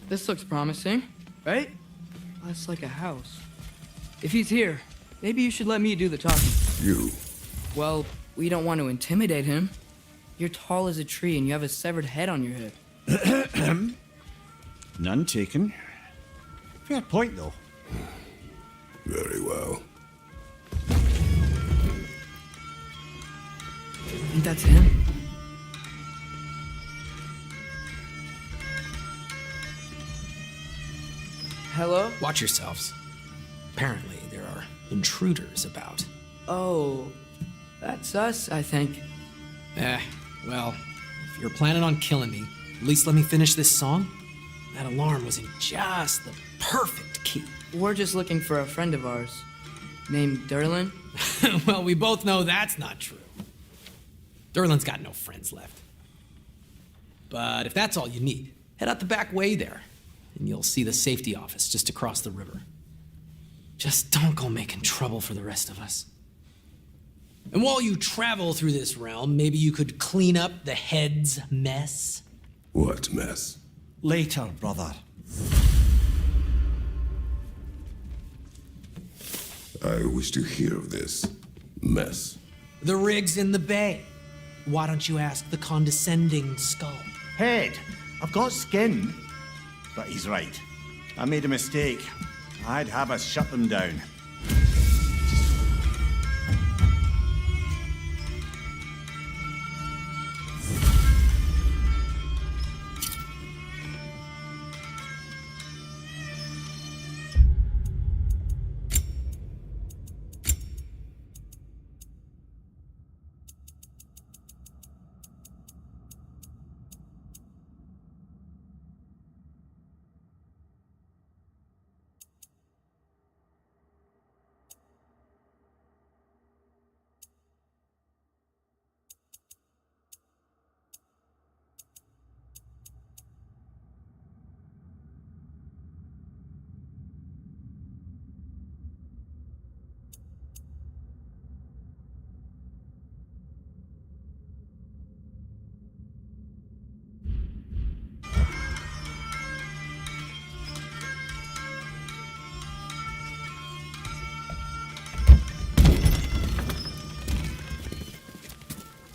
[SPEAKER 1] This looks promising, right? That's like a house. If he's here, maybe you should let me do the talking.
[SPEAKER 3] You.
[SPEAKER 1] Well, we don't want to intimidate him. You're tall as a tree and you have a severed head on your head.
[SPEAKER 4] None taken. Fair point, though.
[SPEAKER 3] Very well.
[SPEAKER 1] Think that's him? Hello?
[SPEAKER 7] Watch yourselves. Apparently, there are intruders about.
[SPEAKER 1] Oh, that's us, I think.
[SPEAKER 7] Well, if you're planning on killing me, at least let me finish this song. That alarm was in just the perfect key.
[SPEAKER 1] We're just looking for a friend of ours named Derlin.
[SPEAKER 7] Well, we both know that's not true. Derlin's got no friends left. But if that's all you need, head out the back way there, and you'll see the safety office just across the river. Just don't go making trouble for the rest of us. And while you travel through this realm, maybe you could clean up the head's mess?
[SPEAKER 3] What mess?
[SPEAKER 4] Later, brother.
[SPEAKER 3] I wish to hear of this mess.
[SPEAKER 7] The rig's in the bay. Why don't you ask the condescending skull?
[SPEAKER 4] Head, I've got skin. But he's right. I made a mistake. I'd have us shut them down.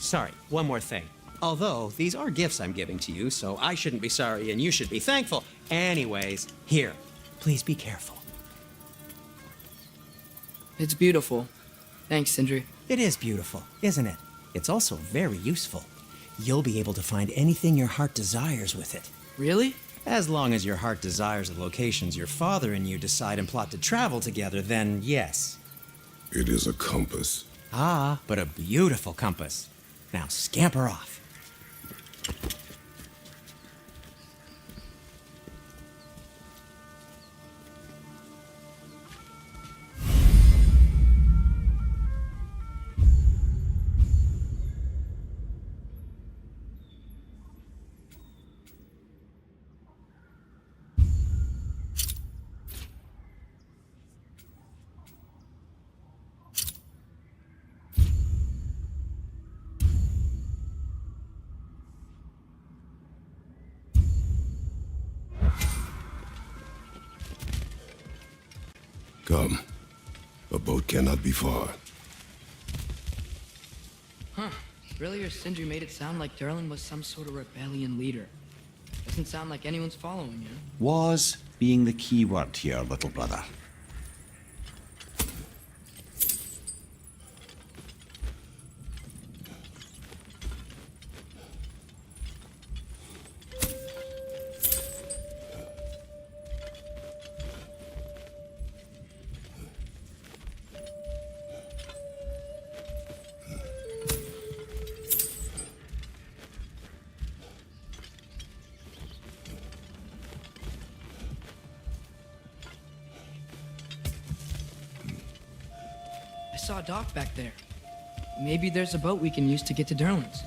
[SPEAKER 5] sorry, one more thing. Although, these are gifts I'm giving to you, so I shouldn't be sorry and you should be thankful. Anyways, here, please be careful.
[SPEAKER 1] It's beautiful. Thanks, Sindri.
[SPEAKER 5] It is beautiful, isn't it? It's also very useful. You'll be able to find anything your heart desires with it.
[SPEAKER 1] Really?
[SPEAKER 5] As long as your heart desires the locations your father and you decide and plot to travel together, then yes.
[SPEAKER 3] It is a compass.
[SPEAKER 5] Ah, but a beautiful compass. Now scamper off.
[SPEAKER 3] Come. A boat cannot be far.
[SPEAKER 1] Huh. Earlier, Sindri made it sound like Durlin was some sort of rebellion leader. Doesn't sound like anyone's following him.
[SPEAKER 2] Was being the key word here, little brother.
[SPEAKER 1] I saw a dock back there. Maybe there's a boat we can use to get to Durlin's.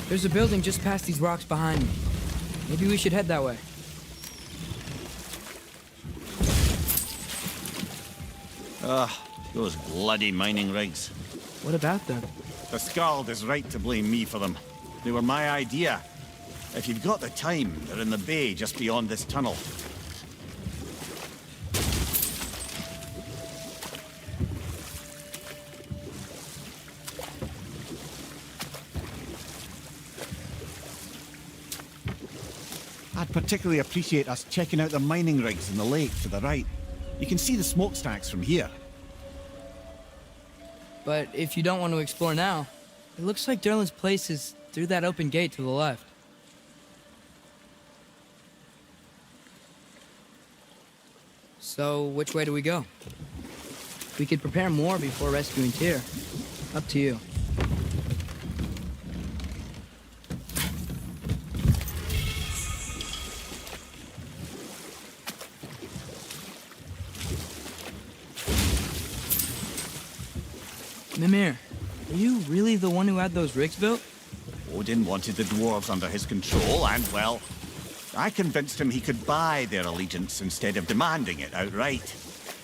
[SPEAKER 1] There's a building just past these rocks behind me. Maybe we should head that way.
[SPEAKER 2] Those bloody mining rigs.
[SPEAKER 1] What about them?
[SPEAKER 2] The Skald is right to blame me for them. They were my idea. If you've got the time, they're in the bay just beyond this tunnel.
[SPEAKER 4] I'd particularly appreciate us checking out the mining rigs in the lake to the right. You can see the smokestacks from here.
[SPEAKER 1] But if you don't want to explore now, it looks like Durlin's place is through that open gate to the left. So, which way do we go? We could prepare more before rescuing Tyr. Up to you. Mimir, are you really the one who had those rigs built?
[SPEAKER 2] Odin wanted the dwarves under his control, and, well, I convinced him he could buy their allegiance instead of demanding it outright.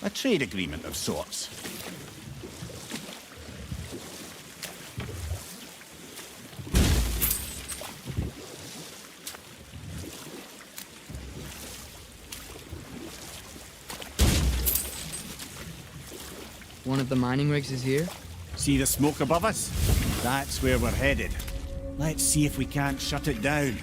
[SPEAKER 2] A trade agreement of sorts.
[SPEAKER 1] One of the mining rigs is here?
[SPEAKER 4] See the smoke above us? That's where we're headed. Let's see if we can't shut it down.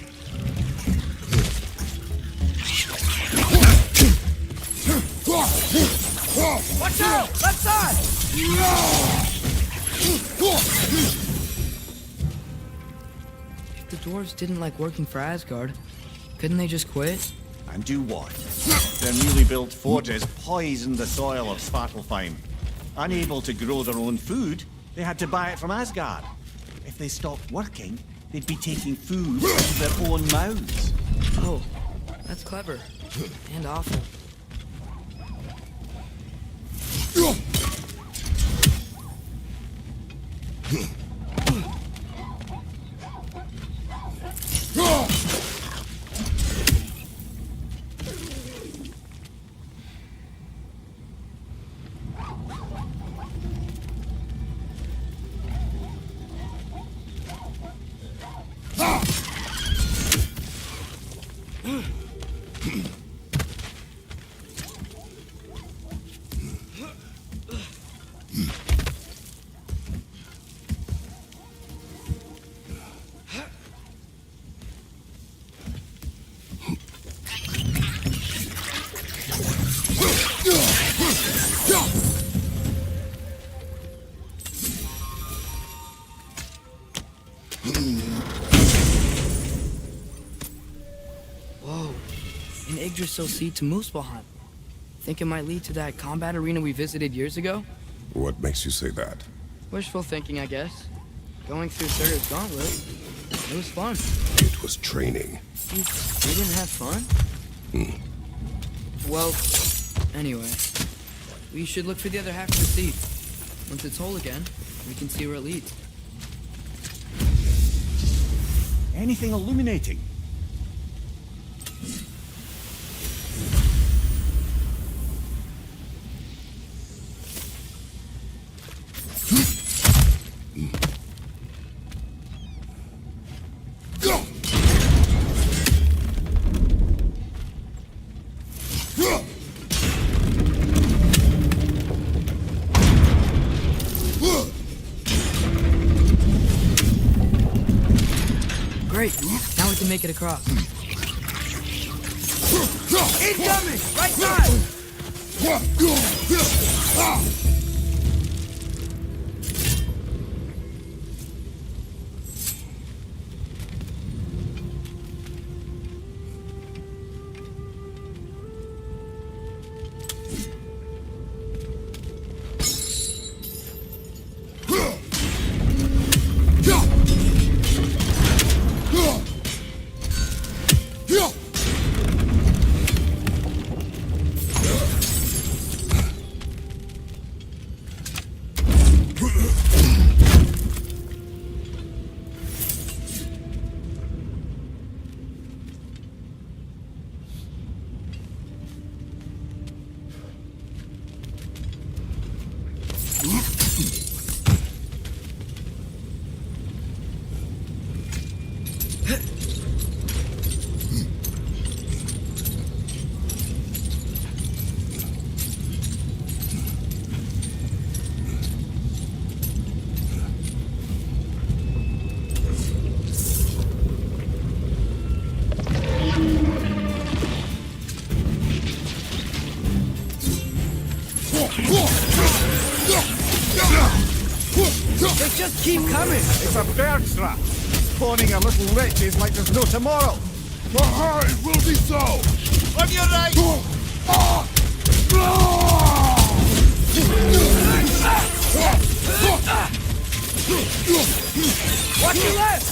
[SPEAKER 1] Watch out! Left side! If the dwarves didn't like working for Asgard, couldn't they just quit?
[SPEAKER 2] And do what? Their newly built forges poisoned the soil of Svartalfheim. Unable to grow their own food, they had to buy it from Asgard. If they stopped working, they'd be taking food out of their own mouths.
[SPEAKER 1] Oh, that's clever. And awful. Whoa, an Yggdrasil seed to Muspelheim. Think it might lead to that combat arena we visited years ago?
[SPEAKER 3] What makes you say that?
[SPEAKER 1] Wishful thinking, I guess. Going through Surtur's gauntlet, it was fun.
[SPEAKER 3] It was training.
[SPEAKER 1] You didn't have fun? Well, anyway, we should look for the other half of the seed. Once it's whole again, we can see where it leads.
[SPEAKER 4] Anything illuminating?
[SPEAKER 1] Great, now we can make it across. Incoming! Right side! They just keep coming!
[SPEAKER 4] It's a bird trap. Spawning a little witches like there's no tomorrow.
[SPEAKER 3] For her, it will be so!
[SPEAKER 4] On your right!
[SPEAKER 1] Watch your left!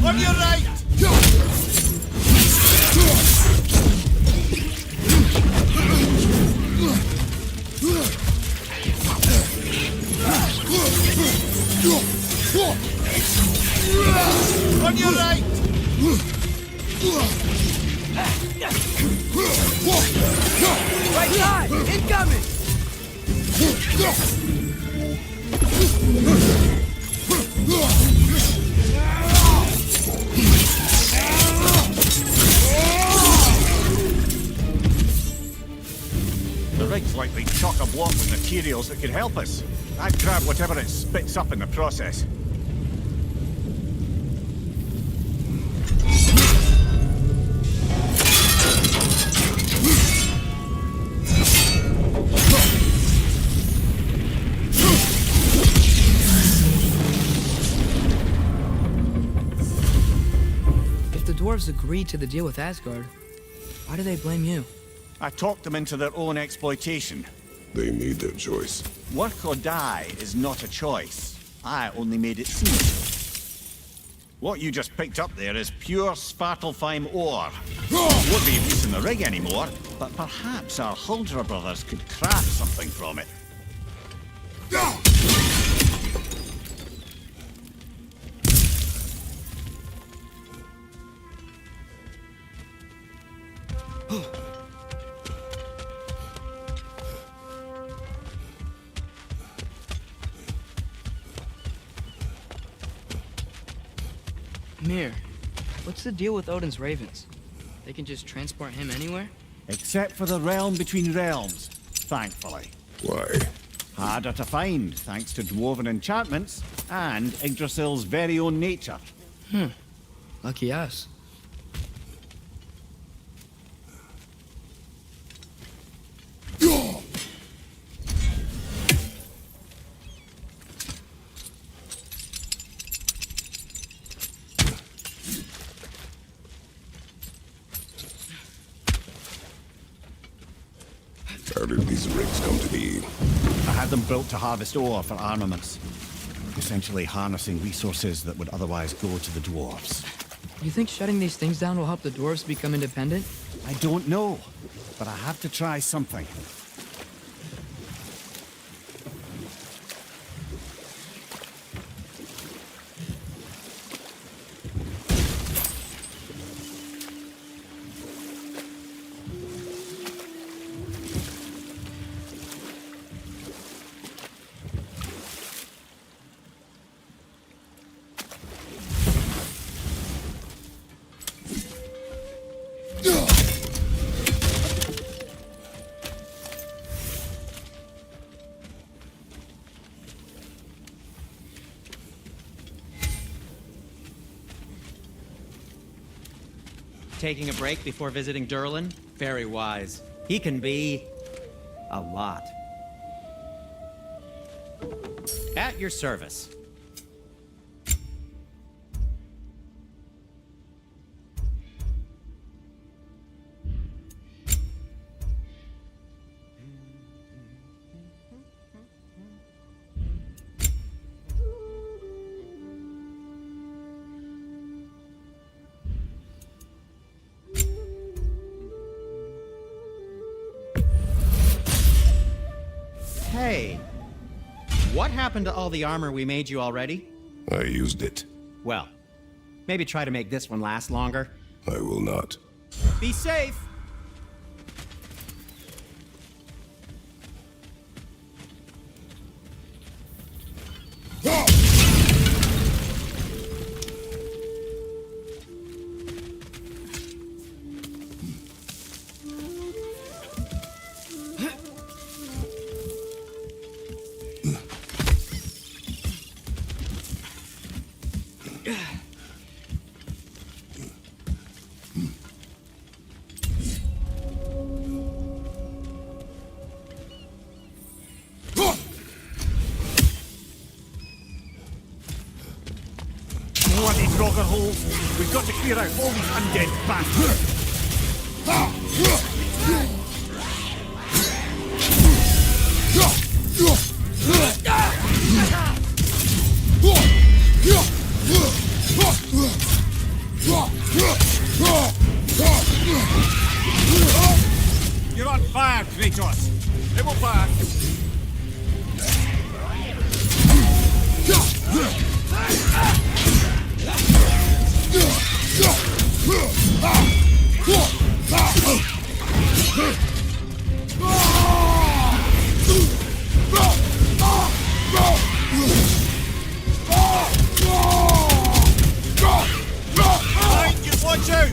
[SPEAKER 4] On your right! On your right!
[SPEAKER 1] Right side! Incoming!
[SPEAKER 2] The rig's likely chock-a-block with materials that could help us. I'd grab whatever it spits up in the process.
[SPEAKER 1] If the dwarves agreed to the deal with Asgard, why do they blame you?
[SPEAKER 2] I talked them into their own exploitation.
[SPEAKER 3] They made their choice.
[SPEAKER 2] Work or die is not a choice. I only made it seem so. What you just picked up there is pure Svartalfheim ore. Won't be use in the rig anymore, but perhaps our Huldra brothers could craft something from it.
[SPEAKER 1] Mir, what's the deal with Odin's ravens? They can just transport him anywhere?
[SPEAKER 4] Except for the realm between realms, thankfully.
[SPEAKER 3] Why?
[SPEAKER 4] Harder to find, thanks to dwarven enchantments and Yggdrasil's very own nature.
[SPEAKER 1] Lucky us.
[SPEAKER 3] How did these rigs come to be?
[SPEAKER 4] I had them built to harvest ore for armaments. Essentially harnessing resources that would otherwise go to the dwarves.
[SPEAKER 1] You think shutting these things down will help the dwarves become independent?
[SPEAKER 4] I don't know, but I have to try something.
[SPEAKER 5] Taking a break before visiting Durlin? Very wise. He can be a lot. At your service. Hey, what happened to all the armor we made you already?
[SPEAKER 3] I used it.
[SPEAKER 5] Well, maybe try to make this one last longer.
[SPEAKER 3] I will not.
[SPEAKER 5] Be safe!
[SPEAKER 4] Bloody grogger holes! We've got to clear out all these undead bastards! You're on fire, Kratos! It will fire! Watch out!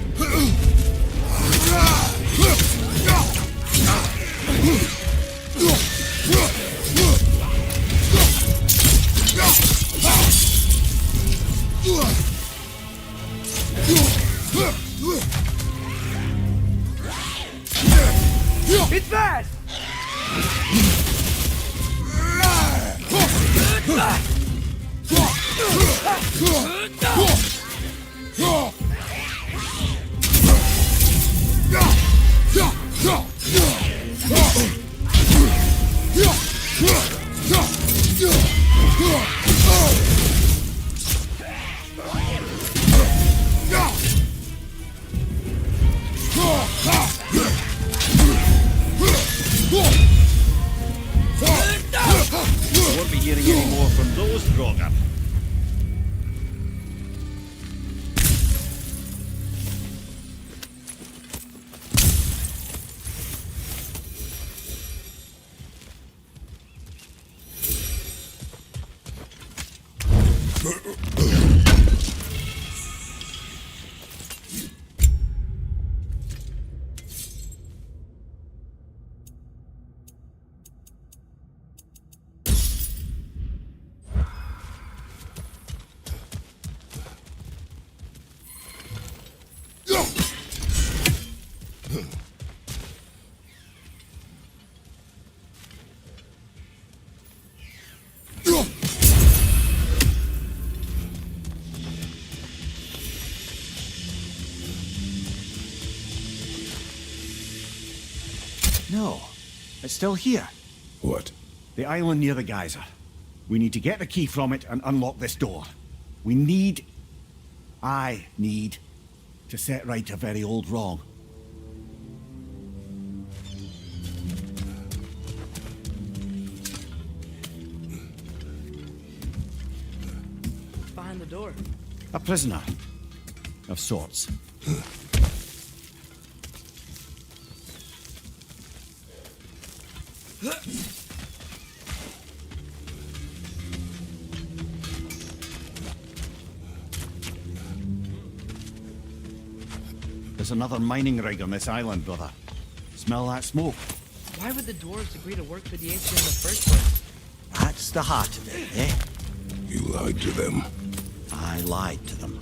[SPEAKER 1] It's fast!
[SPEAKER 4] Won't be hearing any more from those grogger.
[SPEAKER 2] No, it's still here.
[SPEAKER 3] What?
[SPEAKER 4] The island near the geyser. We need to get the key from it and unlock this door. I need to set right a very old wrong.
[SPEAKER 1] Behind the door.
[SPEAKER 4] A prisoner of sorts. There's another mining rig on this island, brother. Smell that smoke?
[SPEAKER 1] Why would the dwarves agree to work for the Aesir in the first place?
[SPEAKER 2] That's the heart of it, eh?
[SPEAKER 3] You lied to them.
[SPEAKER 2] I lied to them.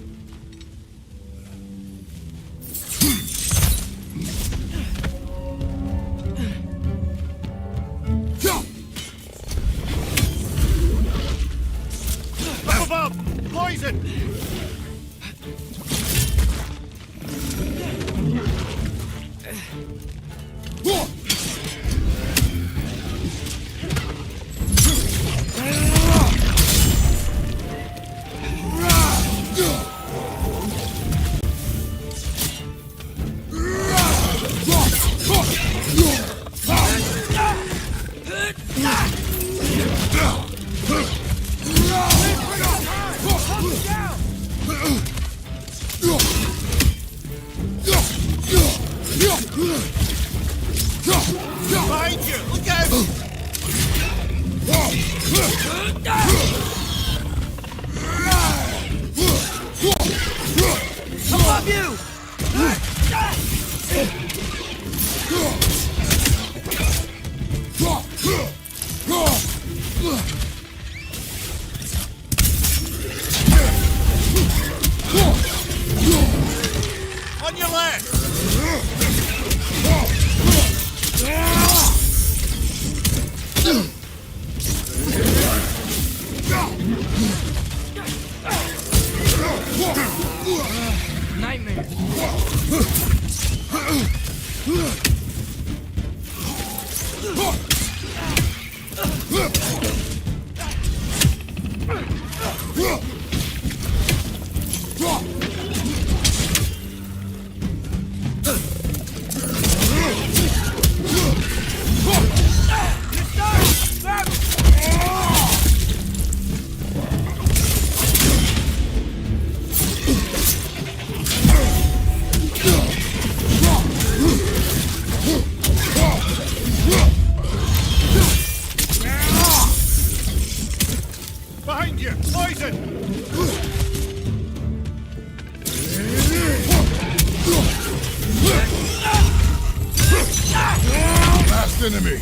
[SPEAKER 4] Up above! Poison! Behind you! Look out!
[SPEAKER 1] Above you!
[SPEAKER 4] On your left!
[SPEAKER 1] Nightmare.
[SPEAKER 4] Behind you! Poison!
[SPEAKER 3] Last enemy.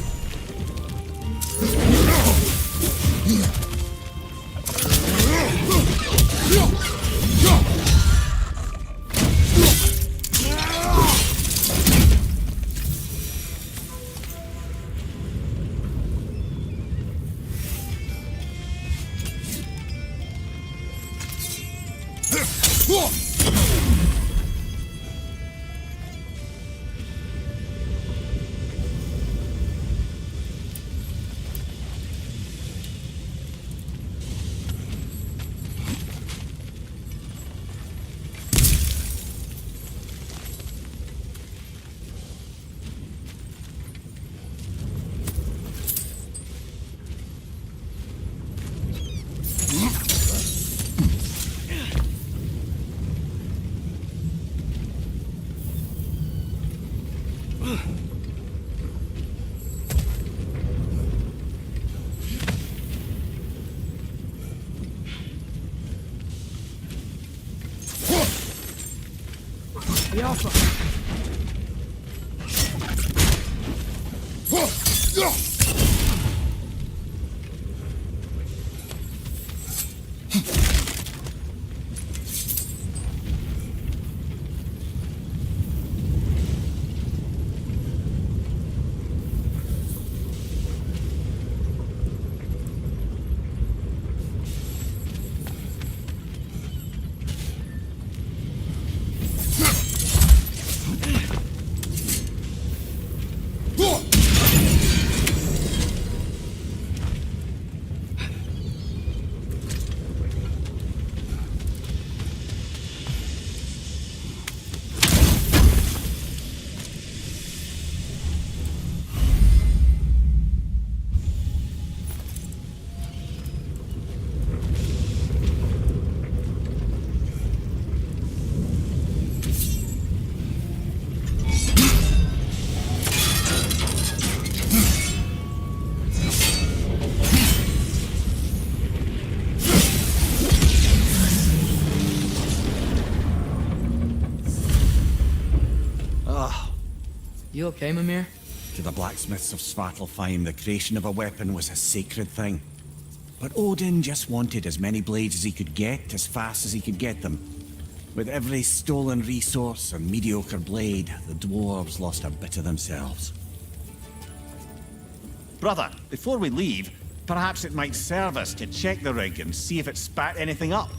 [SPEAKER 1] The Alpha. You okay, Mimir?
[SPEAKER 4] To the blacksmiths of Svartalfheim, the creation of a weapon was a sacred thing. But Odin just wanted as many blades as he could get, as fast as he could get them. With every stolen resource and mediocre blade, the dwarves lost a bit of themselves.
[SPEAKER 2] Brother, before we leave, perhaps it might serve us to check the rig and see if it spat anything up.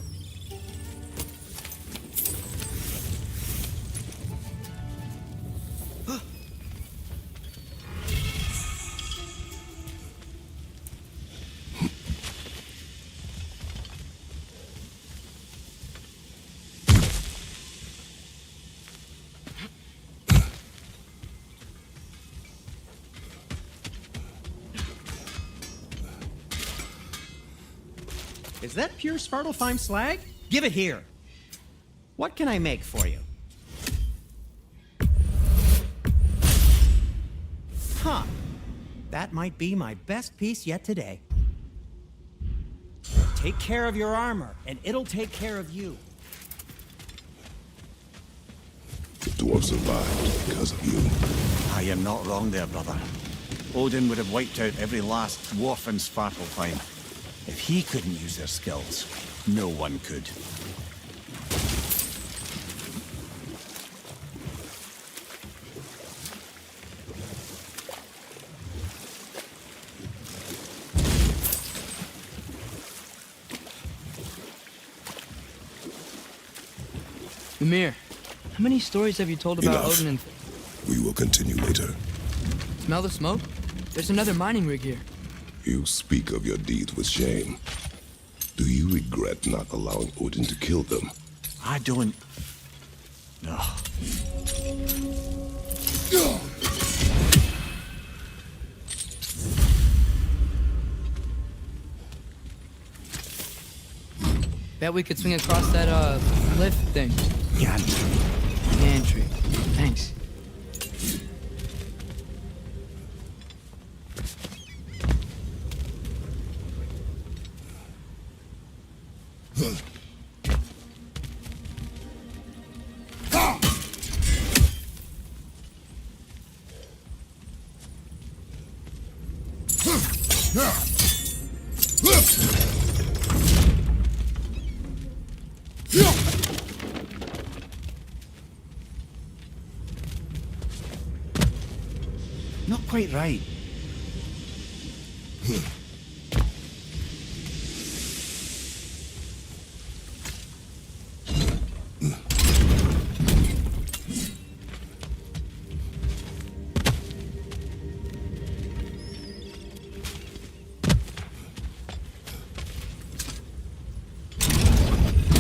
[SPEAKER 5] Is that pure Svartalfheim slag? Give it here. What can I make for you? Huh. That might be my best piece yet today. Take care of your armor, and it'll take care of you.
[SPEAKER 3] The dwarves survived because of you.
[SPEAKER 2] Ah, you're not wrong there, brother. Odin would have wiped out every last dwarf in Svartalfheim. If he couldn't use their skills, no one could.
[SPEAKER 1] Mimir, how many stories have you told about
[SPEAKER 3] Enough.
[SPEAKER 1] Odin and...
[SPEAKER 3] We will continue later.
[SPEAKER 1] Smell the smoke? There's another mining rig here.
[SPEAKER 3] You speak of your deeds with shame. Do you regret not allowing Odin to kill them?
[SPEAKER 2] I don't... No.
[SPEAKER 1] Bet we could swing across that, cliff thing.
[SPEAKER 2] Gantry.
[SPEAKER 1] Gantry. Thanks.
[SPEAKER 2] Not quite right.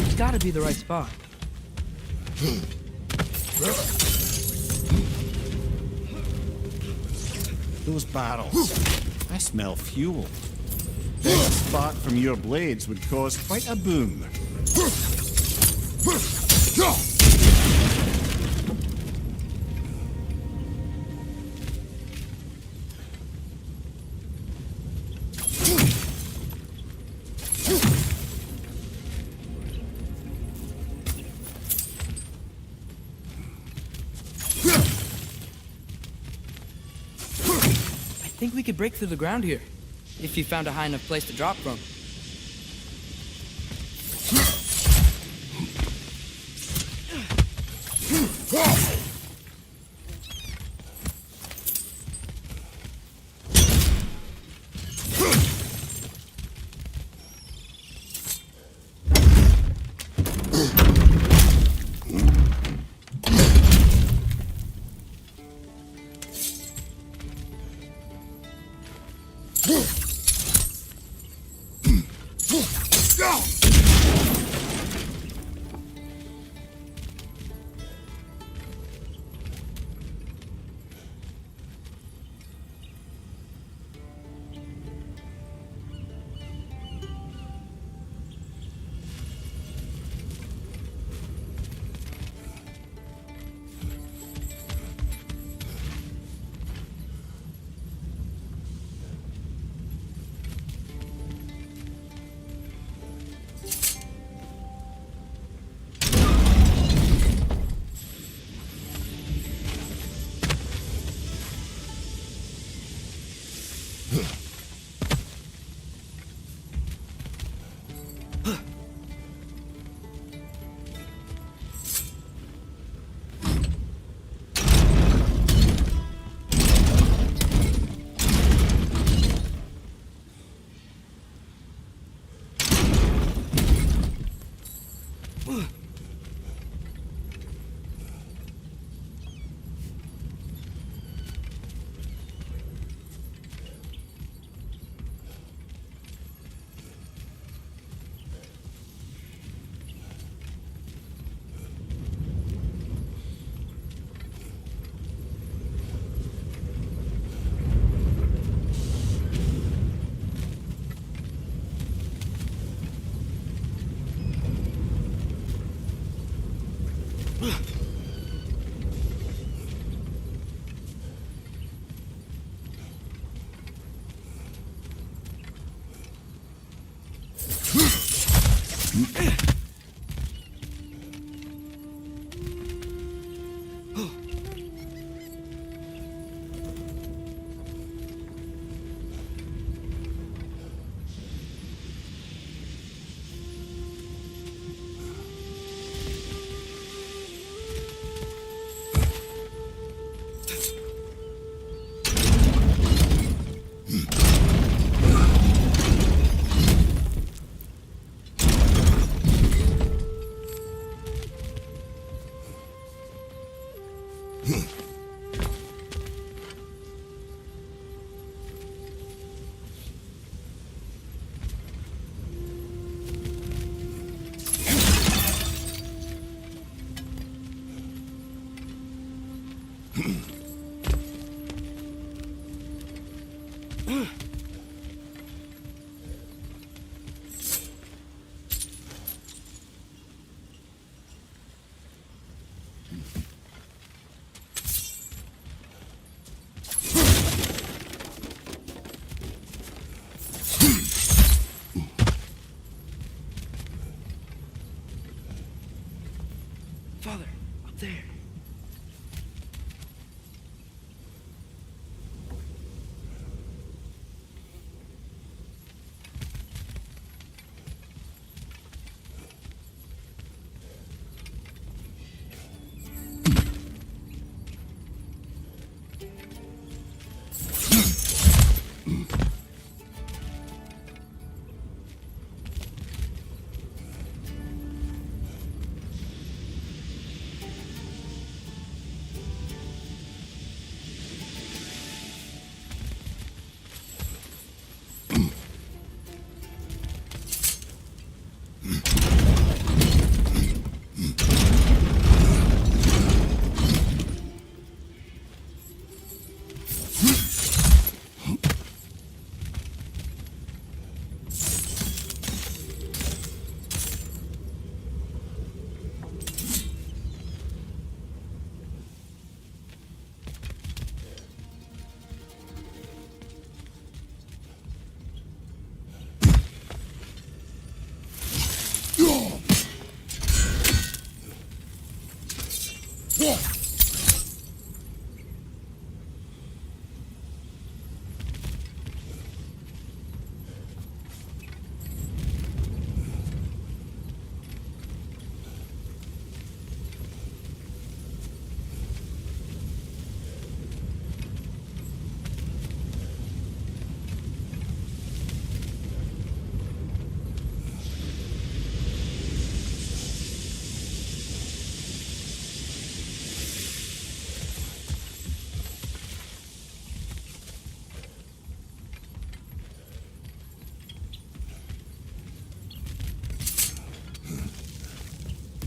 [SPEAKER 1] It's gotta be the right spot.
[SPEAKER 4] Those barrels. I smell fuel. A spark from your blades would cause quite a boom.
[SPEAKER 1] I think we could break through the ground here, if you found a high enough place to drop from. Father, up there.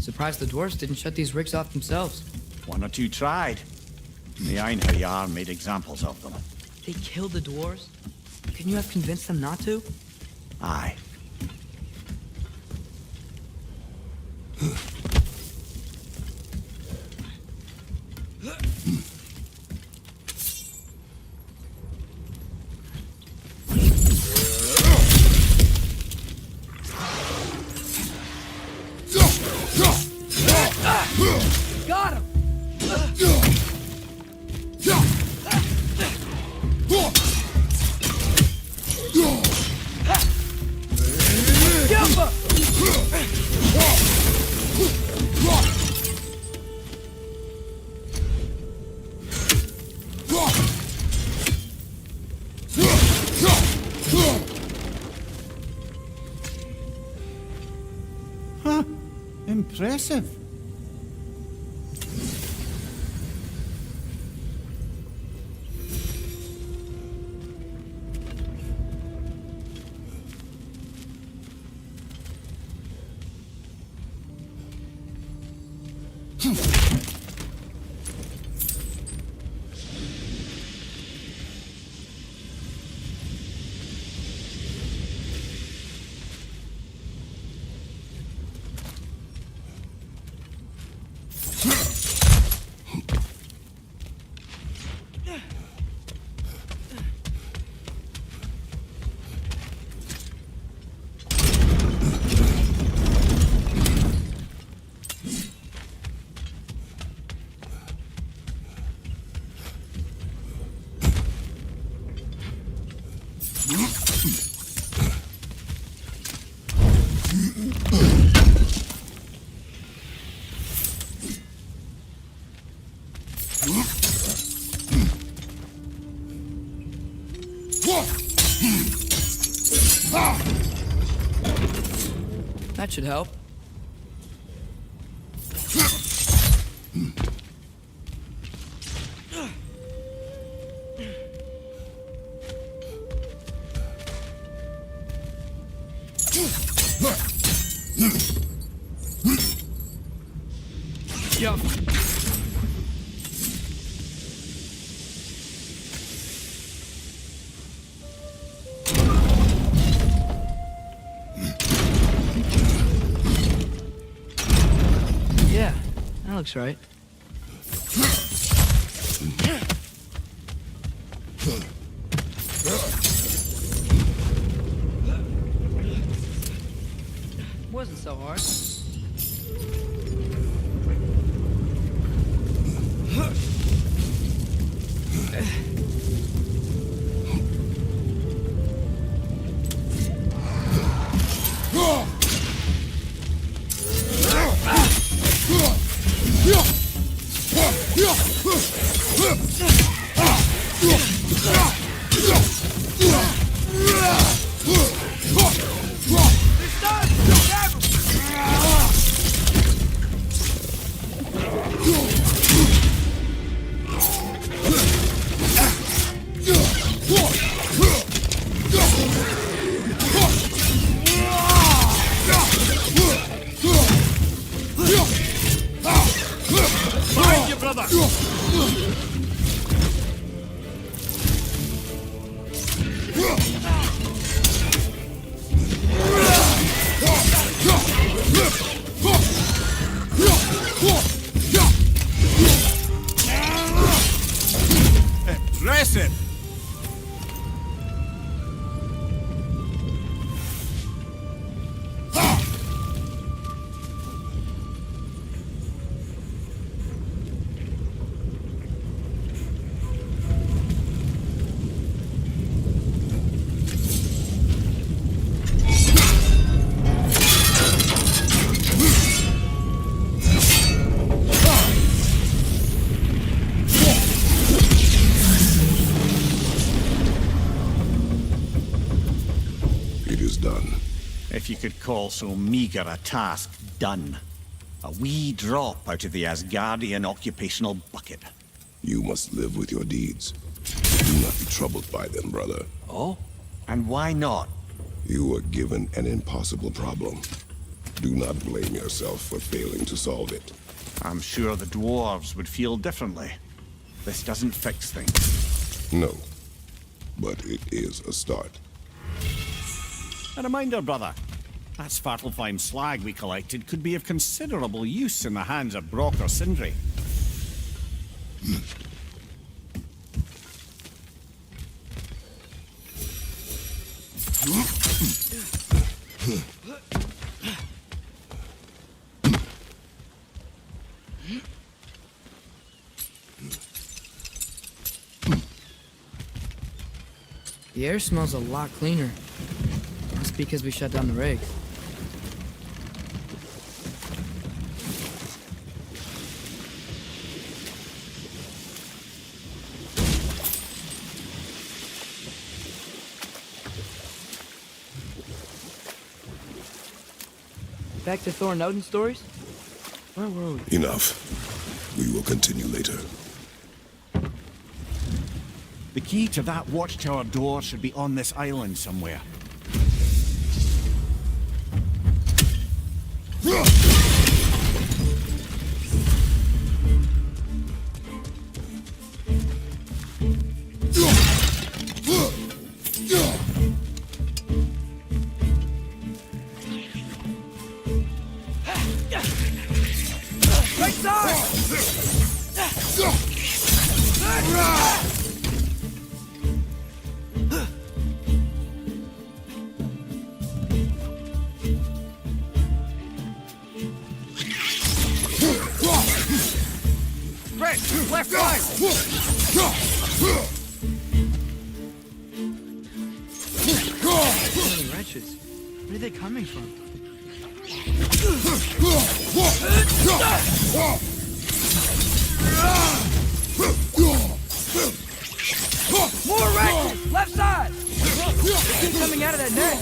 [SPEAKER 1] Surprised the dwarves didn't shut these rigs off themselves.
[SPEAKER 2] One or two tried. The Einherjar made examples of them.
[SPEAKER 1] They killed the dwarves? Couldn't you have convinced them not to?
[SPEAKER 2] Aye.
[SPEAKER 1] Got him!
[SPEAKER 4] Huh. Impressive.
[SPEAKER 1] That should help. Yup. Yeah, that looks right. Wasn't so hard.
[SPEAKER 4] Find your brother! Impressive!
[SPEAKER 3] It is done.
[SPEAKER 2] If you could call so meager a task done. A wee drop out of the Asgardian occupational bucket.
[SPEAKER 3] You must live with your deeds. Do not be troubled by them, brother.
[SPEAKER 2] Oh? And why not?
[SPEAKER 3] You were given an impossible problem. Do not blame yourself for failing to solve it.
[SPEAKER 2] I'm sure the dwarves would feel differently. This doesn't fix things.
[SPEAKER 3] No. But it is a start.
[SPEAKER 4] A reminder, brother. That Svartalfheim slag we collected could be of considerable use in the hands of Brock or Sindri.
[SPEAKER 1] The air smells a lot cleaner. Must be because we shut down the rig. Back to Thor and Odin stories? Where were we?
[SPEAKER 3] Enough. We will continue later.
[SPEAKER 4] The key to that watchtower door should be on this island somewhere.
[SPEAKER 1] Right side!
[SPEAKER 4] Left side!
[SPEAKER 1] Holy wretches. Where are they coming from? that net!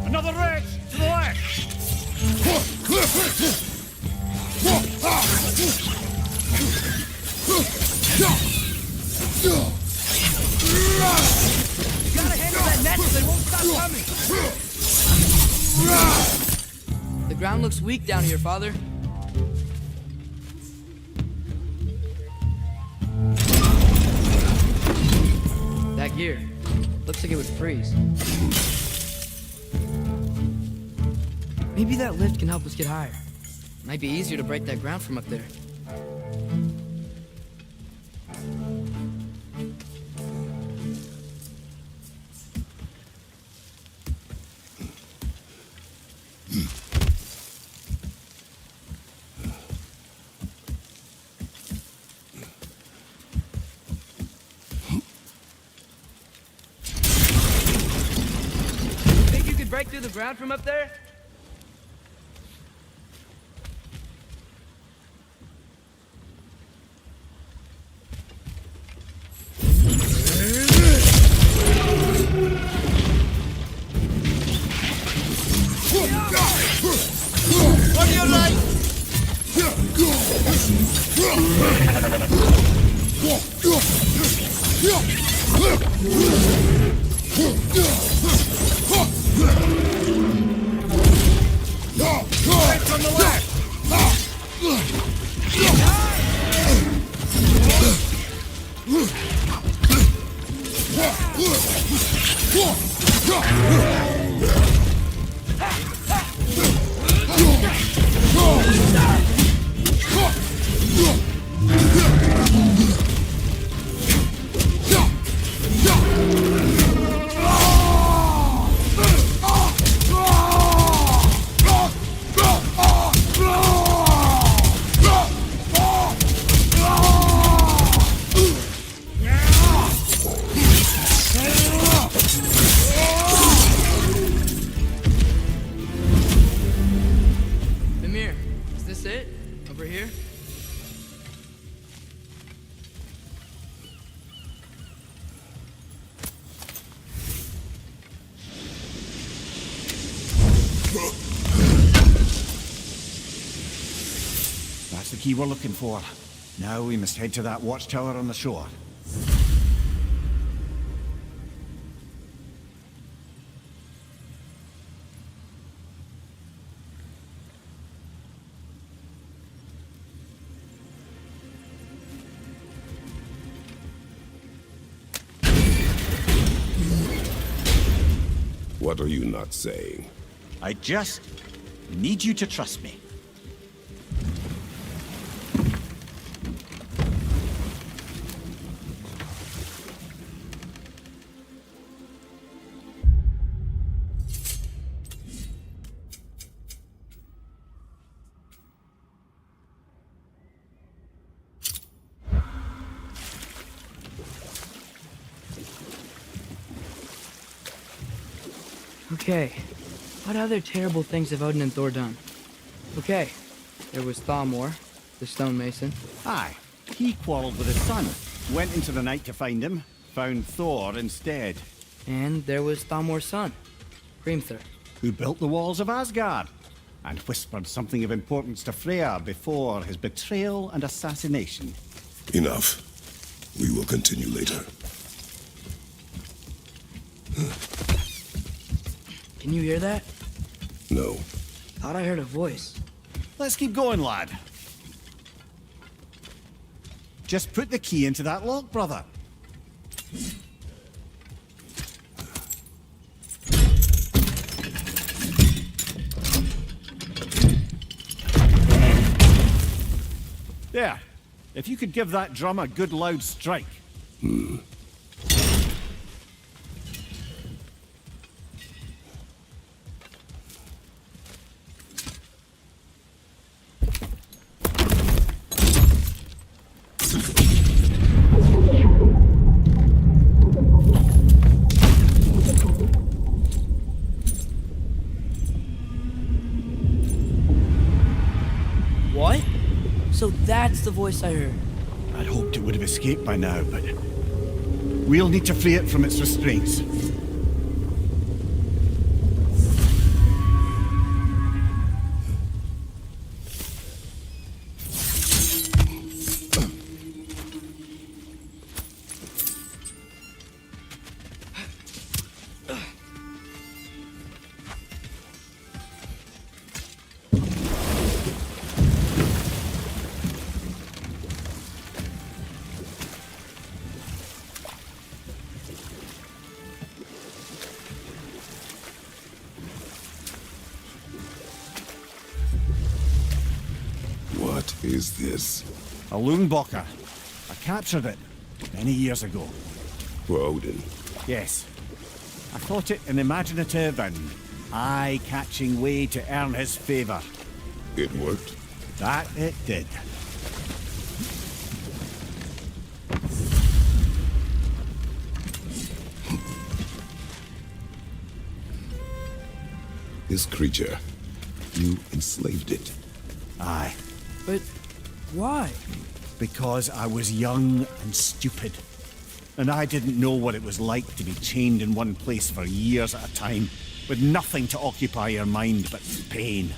[SPEAKER 4] Another wreck! To the left!
[SPEAKER 1] You gotta handle that net so they won't stop coming! The ground looks weak down here, Father. That gear. Looks like it would freeze. Maybe that lift can help us get higher. Might be easier to break that ground from up there. Think you could break through the ground from up there?
[SPEAKER 4] That's the key we're looking for. Now we must head to that watchtower on the shore.
[SPEAKER 3] What are you not saying?
[SPEAKER 2] I just need you to trust me.
[SPEAKER 1] Okay, what other terrible things have Odin and Thor done? Okay, there was Thalmor, the stonemason.
[SPEAKER 4] Aye, he quarreled with his son. Went into the night to find him. Found Thor instead.
[SPEAKER 1] And there was Thalmor's son, Grimthur.
[SPEAKER 4] Who built the walls of Asgard. And whispered something of importance to Freya before his betrayal and assassination.
[SPEAKER 3] Enough. We will continue later.
[SPEAKER 1] Can you hear that?
[SPEAKER 3] No.
[SPEAKER 1] Thought I heard a voice.
[SPEAKER 4] Let's keep going, lad. Just put the key into that lock, brother. There. If you could give that drum a good loud strike.
[SPEAKER 1] What? So that's the voice I heard.
[SPEAKER 4] I'd hoped it would have escaped by now, but we'll need to free it from its restraints.
[SPEAKER 3] What is this?
[SPEAKER 4] A Loonbocker. I captured it many years ago.
[SPEAKER 3] For Odin.
[SPEAKER 4] Yes. I thought it an imaginative and eye-catching way to earn his favor.
[SPEAKER 3] It worked?
[SPEAKER 4] That it did.
[SPEAKER 3] This creature, you enslaved it.
[SPEAKER 4] Aye.
[SPEAKER 1] But why?
[SPEAKER 4] Because I was young and stupid. And I didn't know what it was like to be chained in one place for years at a time, with nothing to occupy your mind but pain.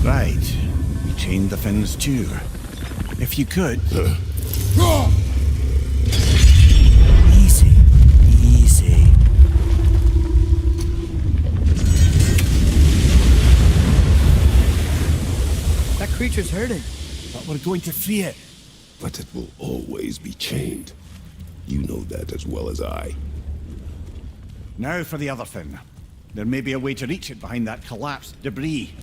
[SPEAKER 4] Right. Chain the fins too. If you could. Easy. Easy.
[SPEAKER 1] That creature's hurting.
[SPEAKER 4] But but we're going to free it.
[SPEAKER 3] But it will always be chained. You know that as well as I.
[SPEAKER 4] Now for the other thing. There may be a way to reach it behind that collapsed debris.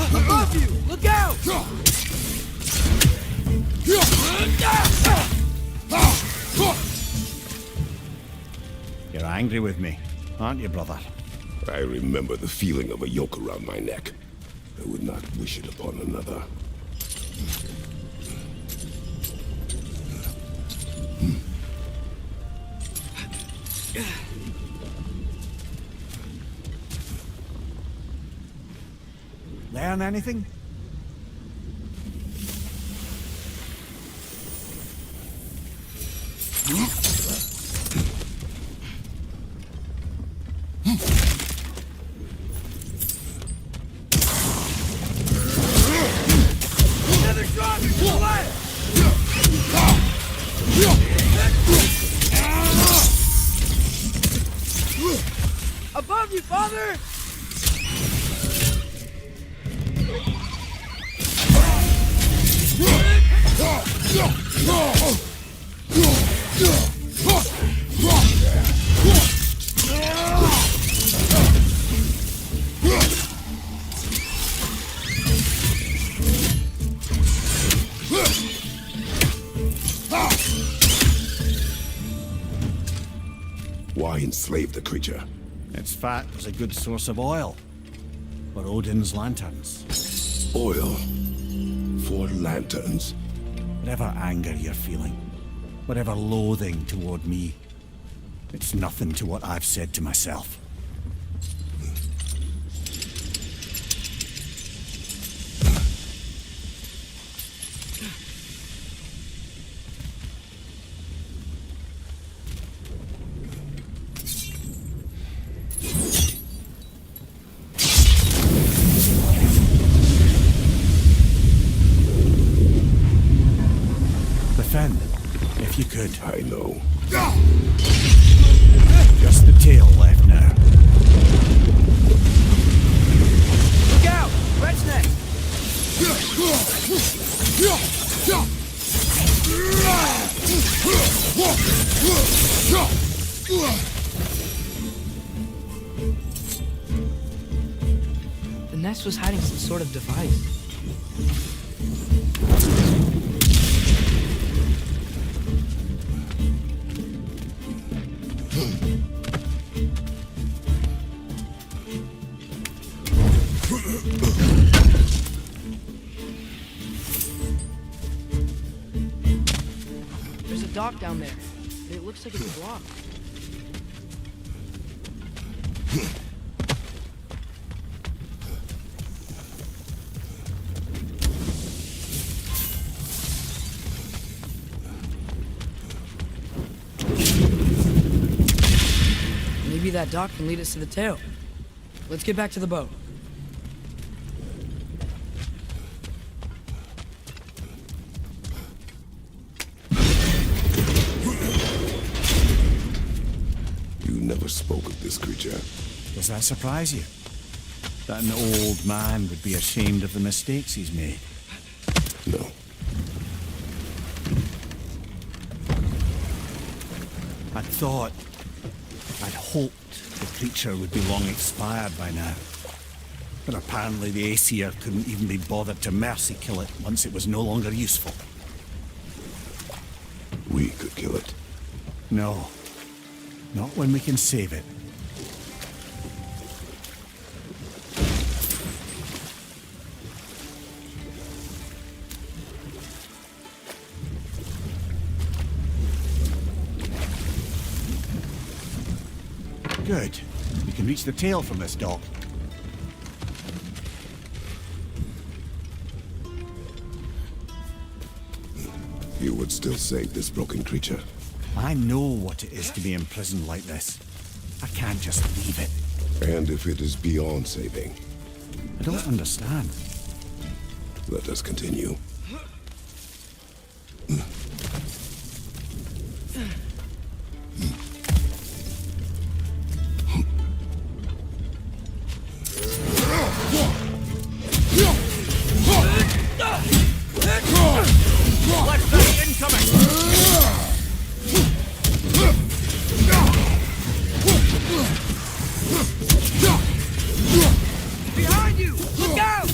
[SPEAKER 1] Above you! Look out!
[SPEAKER 4] You're angry with me, aren't you, brother?
[SPEAKER 3] I remember the feeling of a yoke around my neck. I would not wish it upon another.
[SPEAKER 4] Learn anything?
[SPEAKER 1] Another drop! To the left! Above you, father!
[SPEAKER 3] Why enslave the creature?
[SPEAKER 4] Its fat was a good source of oil for Odin's lanterns.
[SPEAKER 3] Oil. For lanterns.
[SPEAKER 4] Whatever anger you're feeling, whatever loathing toward me, it's nothing to what I've said to myself. Defend, if you could.
[SPEAKER 3] I know.
[SPEAKER 4] Just the tail left now.
[SPEAKER 1] Look out! Red's next! The nest was hiding some sort of device. There's a dock down there. It looks like it's blocked. Maybe that dock can lead us to the tail. Let's get back to the boat.
[SPEAKER 3] You never spoke of this creature.
[SPEAKER 4] Does that surprise you? That an old man would be ashamed of the mistakes he's made?
[SPEAKER 3] No.
[SPEAKER 4] I'd hoped the creature would be long expired by now. But apparently the Aesir couldn't even be bothered to mercy kill it once it was no longer useful.
[SPEAKER 3] We could kill it.
[SPEAKER 4] No. Not when we can save it. Good. We can reach the tail from this dock.
[SPEAKER 3] You would still save this broken creature.
[SPEAKER 4] I know what it is to be imprisoned like this. I can't just leave it.
[SPEAKER 3] And if it is beyond saving,
[SPEAKER 4] I don't understand.
[SPEAKER 3] let us continue.
[SPEAKER 1] Behind you! Look out!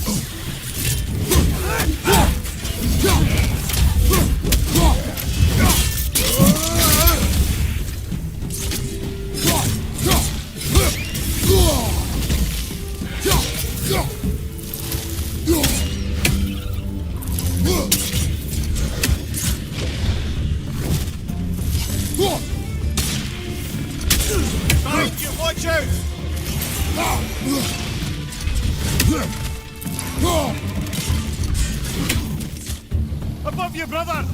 [SPEAKER 4] Behind you, watch out! Above you, brother!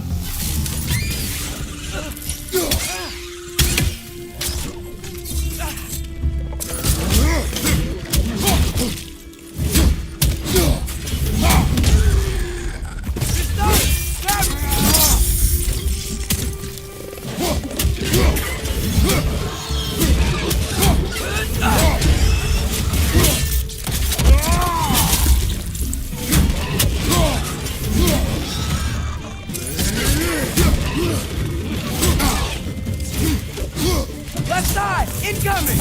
[SPEAKER 1] Left side! Incoming!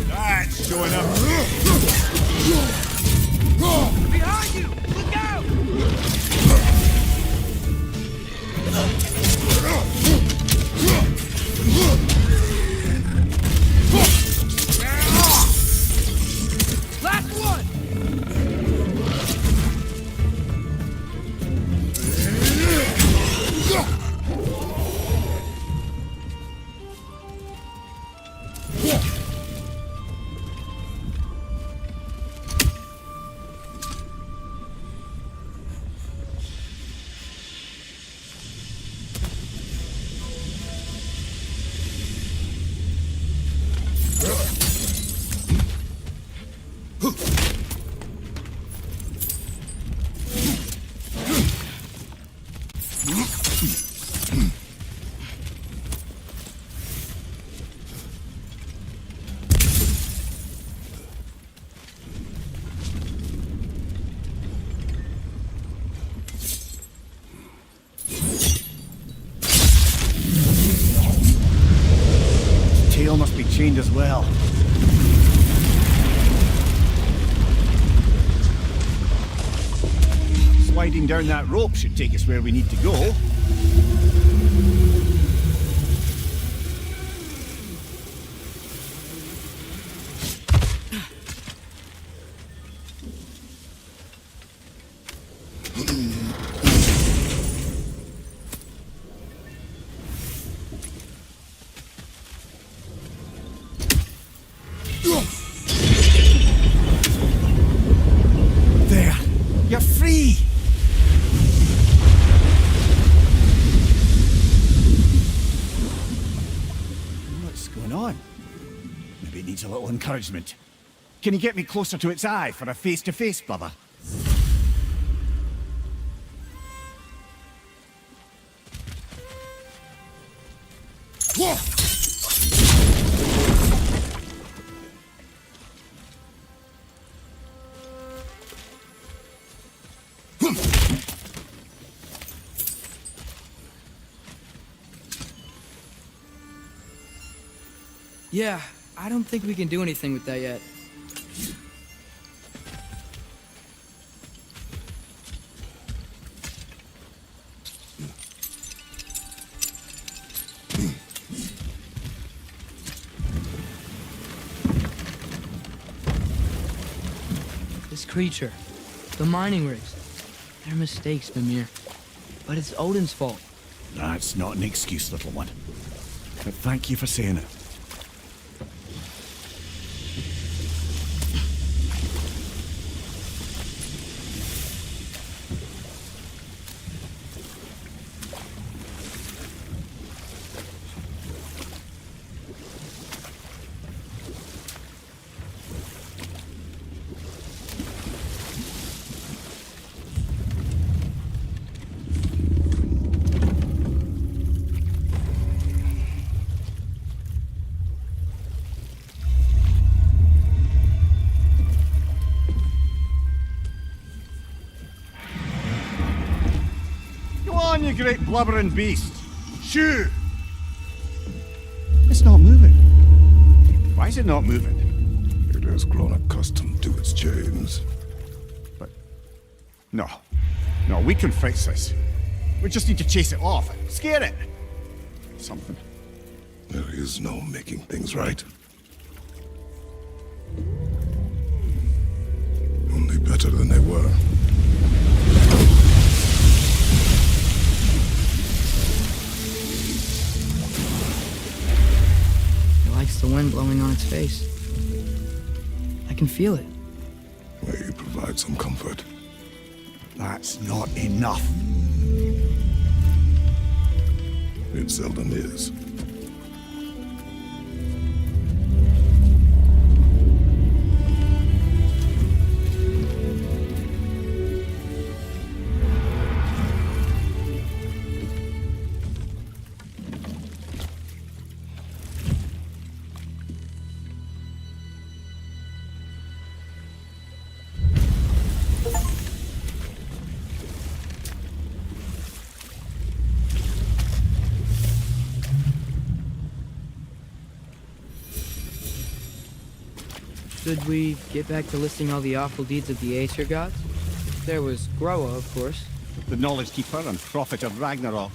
[SPEAKER 4] That's showing up.
[SPEAKER 1] Behind you! Look out! Last one!
[SPEAKER 4] Tail must be chained as well. Sliding down that rope should take us where we need to go. There! You're free! What's going on? Maybe it needs a little encouragement. Can you get me closer to its eye for a face-to-face, brother?
[SPEAKER 1] Yeah, I don't think we can do anything with that yet. This creature, the mining rigs, they're mistakes, Mimir. But it's Odin's fault.
[SPEAKER 4] That's not an excuse, little one. But thank you for saying it. you great blubbering beast! Shoo! It's not moving. Why is it not moving?
[SPEAKER 3] It has grown accustomed to its chains.
[SPEAKER 4] But... No. No, we can fix this. We just need to chase it off. Scare it! Something.
[SPEAKER 3] There is no making things right. Only better than they were.
[SPEAKER 1] It likes the wind blowing on its face. I can feel it.
[SPEAKER 3] May you provide some comfort.
[SPEAKER 4] That's not enough.
[SPEAKER 3] It seldom is.
[SPEAKER 1] Should we get back to listing all the awful deeds of the Aesir gods? There was Groa, of course.
[SPEAKER 4] The knowledge keeper and prophet of Ragnarok.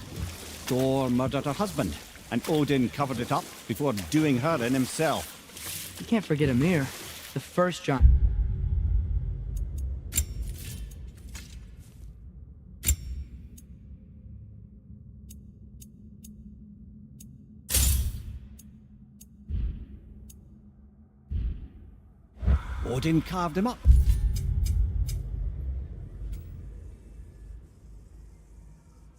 [SPEAKER 4] Thor murdered her husband, and Odin covered it up before doing her in himself.
[SPEAKER 1] You can't forget Ymir, the first giant.
[SPEAKER 4] Odin carved him up.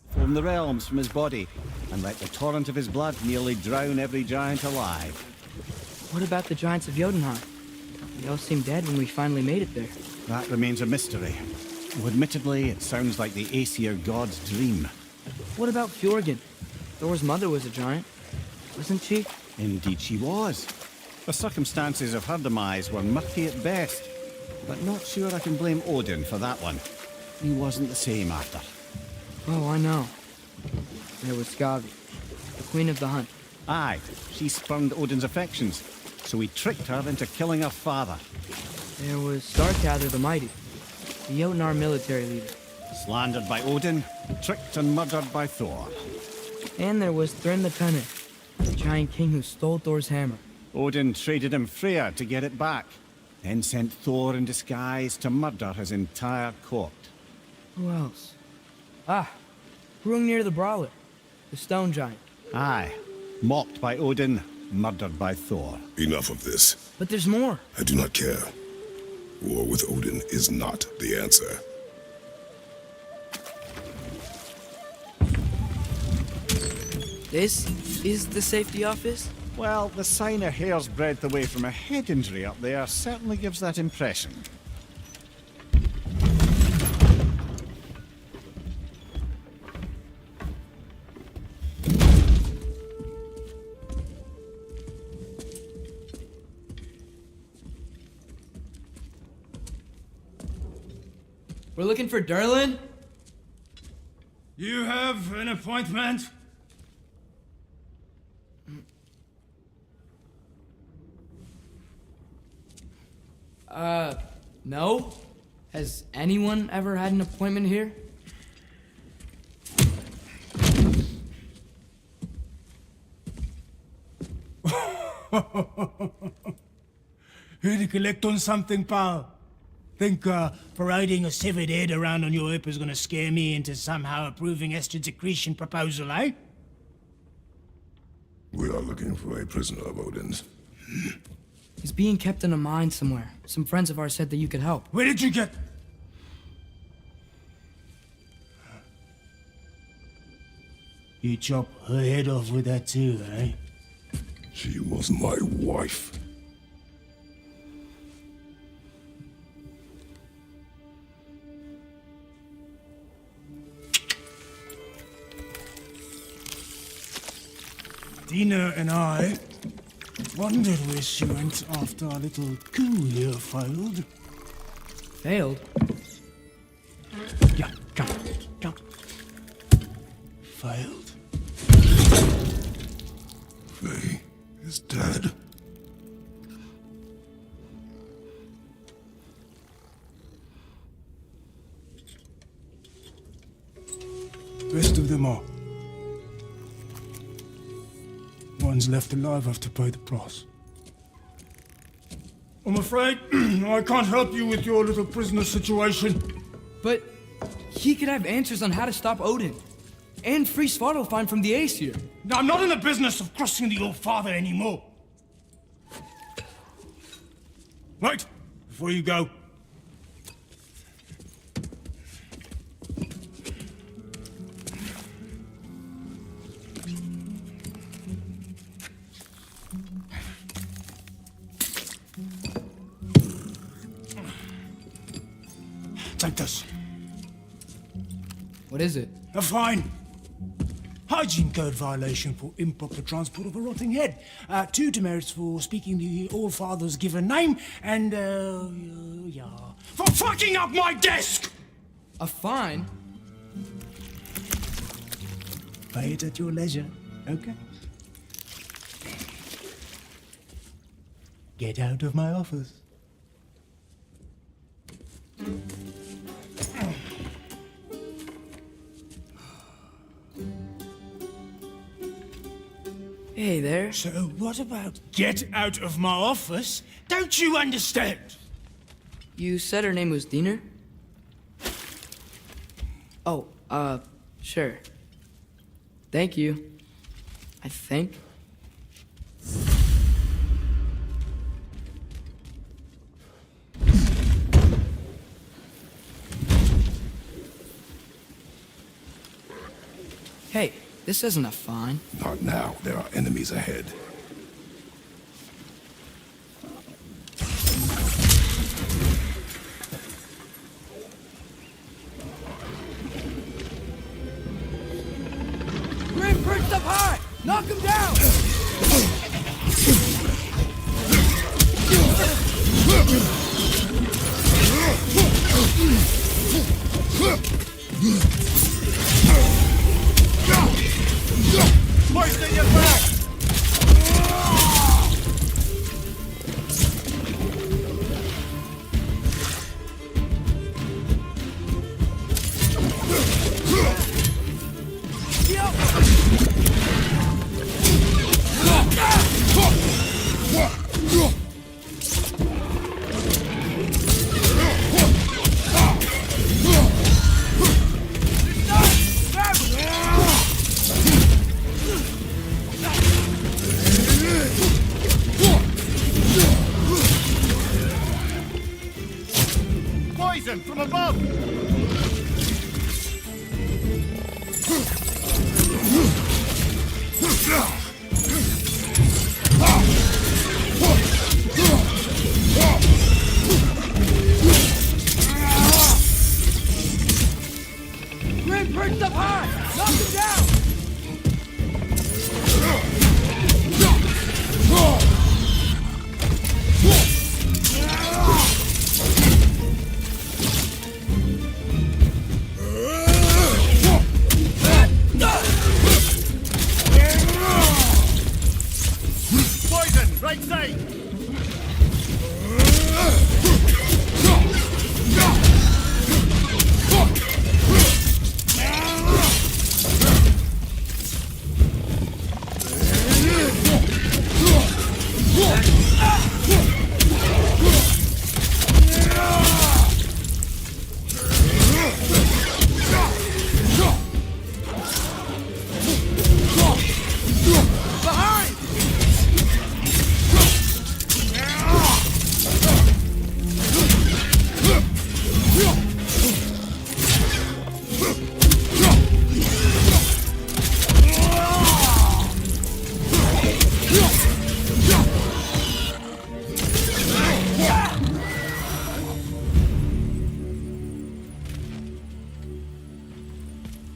[SPEAKER 4] Formed the realms from his body, and let the torrent of his blood nearly drown every giant alive.
[SPEAKER 1] What about the giants of Jotunheim? They all seemed dead when we finally made it there.
[SPEAKER 4] That remains a mystery. Though admittedly, it sounds like the Aesir god's dream.
[SPEAKER 1] What about Fjorgyn? Thor's mother was a giant, wasn't she?
[SPEAKER 4] Indeed she was. The circumstances of her demise were murky at best, but not sure I can blame Odin for that one. He wasn't the same after.
[SPEAKER 1] Oh, I know. There was Skavi, the queen of the hunt.
[SPEAKER 4] Aye, she spurned Odin's affections, so he tricked her into killing her father.
[SPEAKER 1] There was Starkather the Mighty, the Jotnar military leader.
[SPEAKER 4] Slandered by Odin, tricked and murdered by Thor.
[SPEAKER 1] And there was Thrym the Cunning, the giant king who stole Thor's hammer.
[SPEAKER 4] Odin traded him Freya to get it back, then sent Thor in disguise to murder his entire court.
[SPEAKER 1] Who else? Ah, Hrungnir the Brawler, the stone giant.
[SPEAKER 4] Aye, mocked by Odin, murdered by Thor.
[SPEAKER 3] Enough of this.
[SPEAKER 1] But there's more.
[SPEAKER 3] I do not care. War with Odin is not the answer.
[SPEAKER 1] This is the safety office?
[SPEAKER 4] Well, the sign a hair's breadth away from a head injury up there certainly gives that impression.
[SPEAKER 7] We're looking for Durlin?
[SPEAKER 8] You have an appointment?
[SPEAKER 1] No? Has anyone ever had an appointment here?
[SPEAKER 8] Here to collect on something, pal? Think, parading a severed head around on your hip is gonna scare me into somehow approving Estrid's accretion proposal, eh?
[SPEAKER 3] We are looking for a prisoner of Odin's.
[SPEAKER 1] He's being kept in a mine somewhere. Some friends of ours said that you could help.
[SPEAKER 8] Where did you get... You chop her head off with that too, eh?
[SPEAKER 3] She was my wife.
[SPEAKER 8] Dina and I wondered where she went after our little coup here failed.
[SPEAKER 1] Failed? Yeah, come.
[SPEAKER 8] failed.
[SPEAKER 3] Faye is dead.
[SPEAKER 8] Rest of them are. One's left alive have to pay the price. I'm afraid I can't help you with your little prisoner situation.
[SPEAKER 1] But he could have answers on how to stop Odin. And free Svartalfheim from the Aesir.
[SPEAKER 8] I'm not in the business of crossing the old father anymore. Right, before you go. Take this.
[SPEAKER 1] What is it?
[SPEAKER 8] A fine. Hygiene code violation for improper transport of a rotting head. 2 demerits for speaking the All-Father's given name, and, yeah. For fucking up my desk!
[SPEAKER 1] A fine?
[SPEAKER 8] Pay it at your leisure, okay? Get out of my office.
[SPEAKER 1] Hey there.
[SPEAKER 8] So what about get out of my office? Don't you understand?
[SPEAKER 1] You said her name was Diener? Oh, sure. Thank you. I think. Hey, this isn't a fine.
[SPEAKER 3] Not now. There are enemies ahead.
[SPEAKER 1] Grim perched up high! Knock him down!
[SPEAKER 4] Hoisting your back! Poison from above!
[SPEAKER 1] Grim perched up high! Knock him down!
[SPEAKER 4] Poison, right side!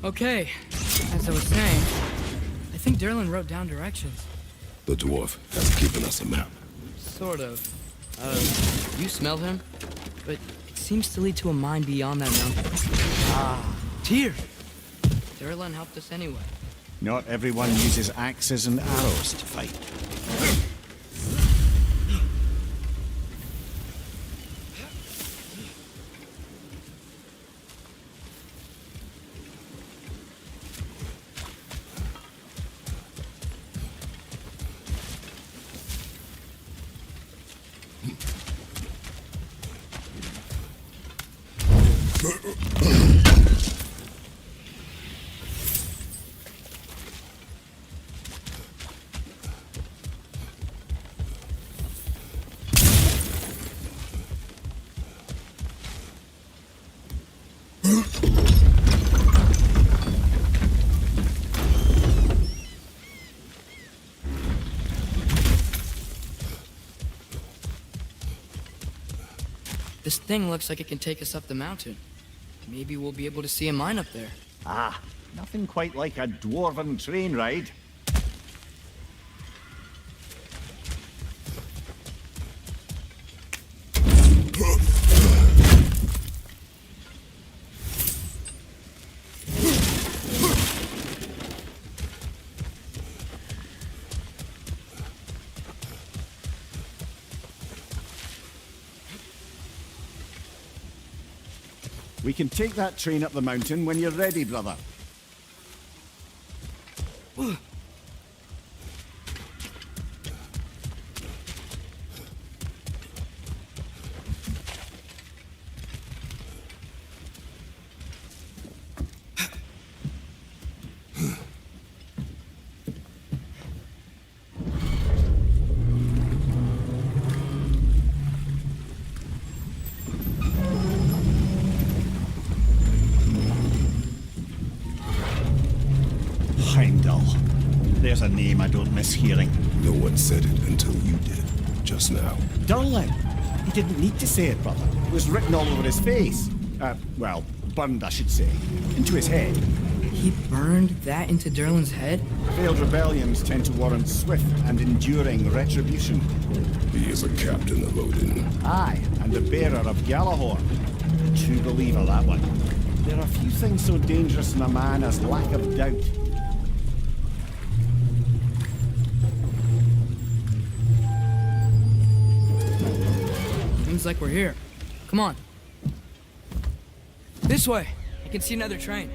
[SPEAKER 1] Okay, as I was saying, I think Derlin wrote down directions.
[SPEAKER 3] The dwarf has given us a map.
[SPEAKER 1] Sort of. You smelled him? But it seems to lead to a mine beyond that mountain. Ah, Tyr! Durlan helped us anyway.
[SPEAKER 4] Not everyone uses axes and arrows to fight.
[SPEAKER 1] This thing looks like it can take us up the mountain. Maybe we'll be able to see a mine up there.
[SPEAKER 2] Ah, nothing quite like a dwarven train ride.
[SPEAKER 4] We can take that train up the mountain when you're ready, brother. Heimdall. There's a name I don't miss hearing.
[SPEAKER 3] No one said it until you did, just now.
[SPEAKER 4] Durlan. He didn't need to say it, brother. It was written all over his face. Well, burned, I should say. Into his head.
[SPEAKER 1] He burned that into Durlan's head?
[SPEAKER 4] Failed rebellions tend to warrant swift and enduring retribution.
[SPEAKER 3] He is a captain of Odin.
[SPEAKER 4] Aye, and the bearer of Galahorn. A true believer, that one. There are few things so dangerous in a man as lack of doubt.
[SPEAKER 1] Seems like we're here. Come on. This way. I can see another train.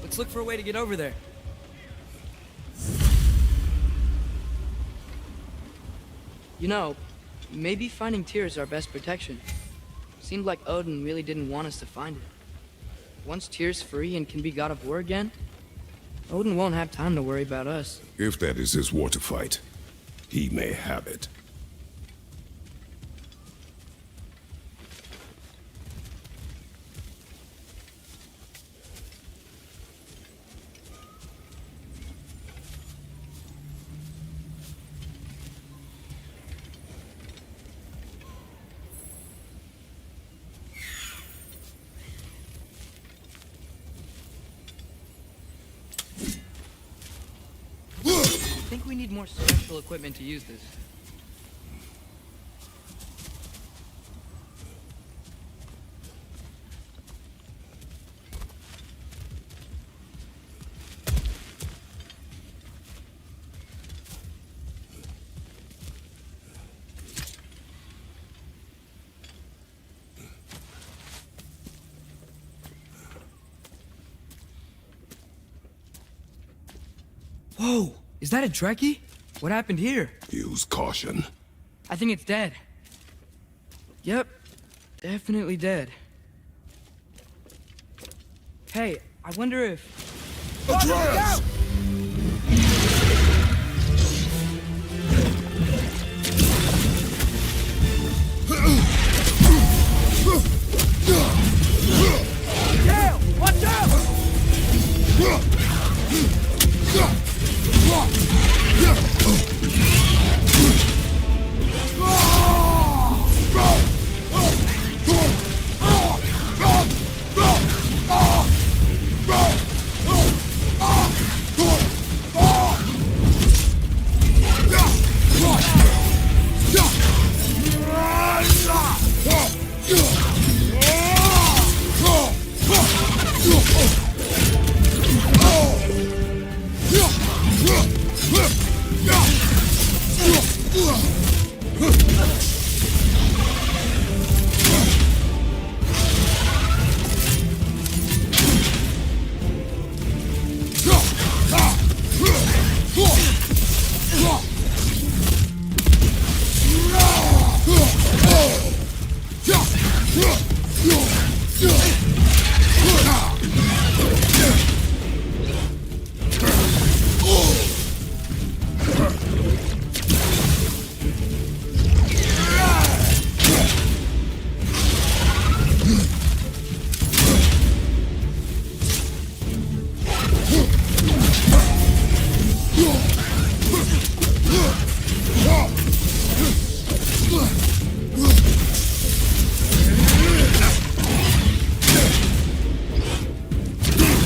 [SPEAKER 1] Let's look for a way to get over there. You know, maybe finding Tyr is our best protection. Seemed like Odin really didn't want us to find it. Once Tyr's free and can be god of war again, Odin won't have time to worry about us.
[SPEAKER 3] If that is his war to fight, he may have it.
[SPEAKER 1] I think we need more special equipment to use this. Whoa! Is that a Trekkie? What happened here?
[SPEAKER 3] Use caution.
[SPEAKER 1] I think it's dead. Yep, definitely dead. Hey, I wonder if...
[SPEAKER 3] Atreus!
[SPEAKER 1] Gale! Watch out!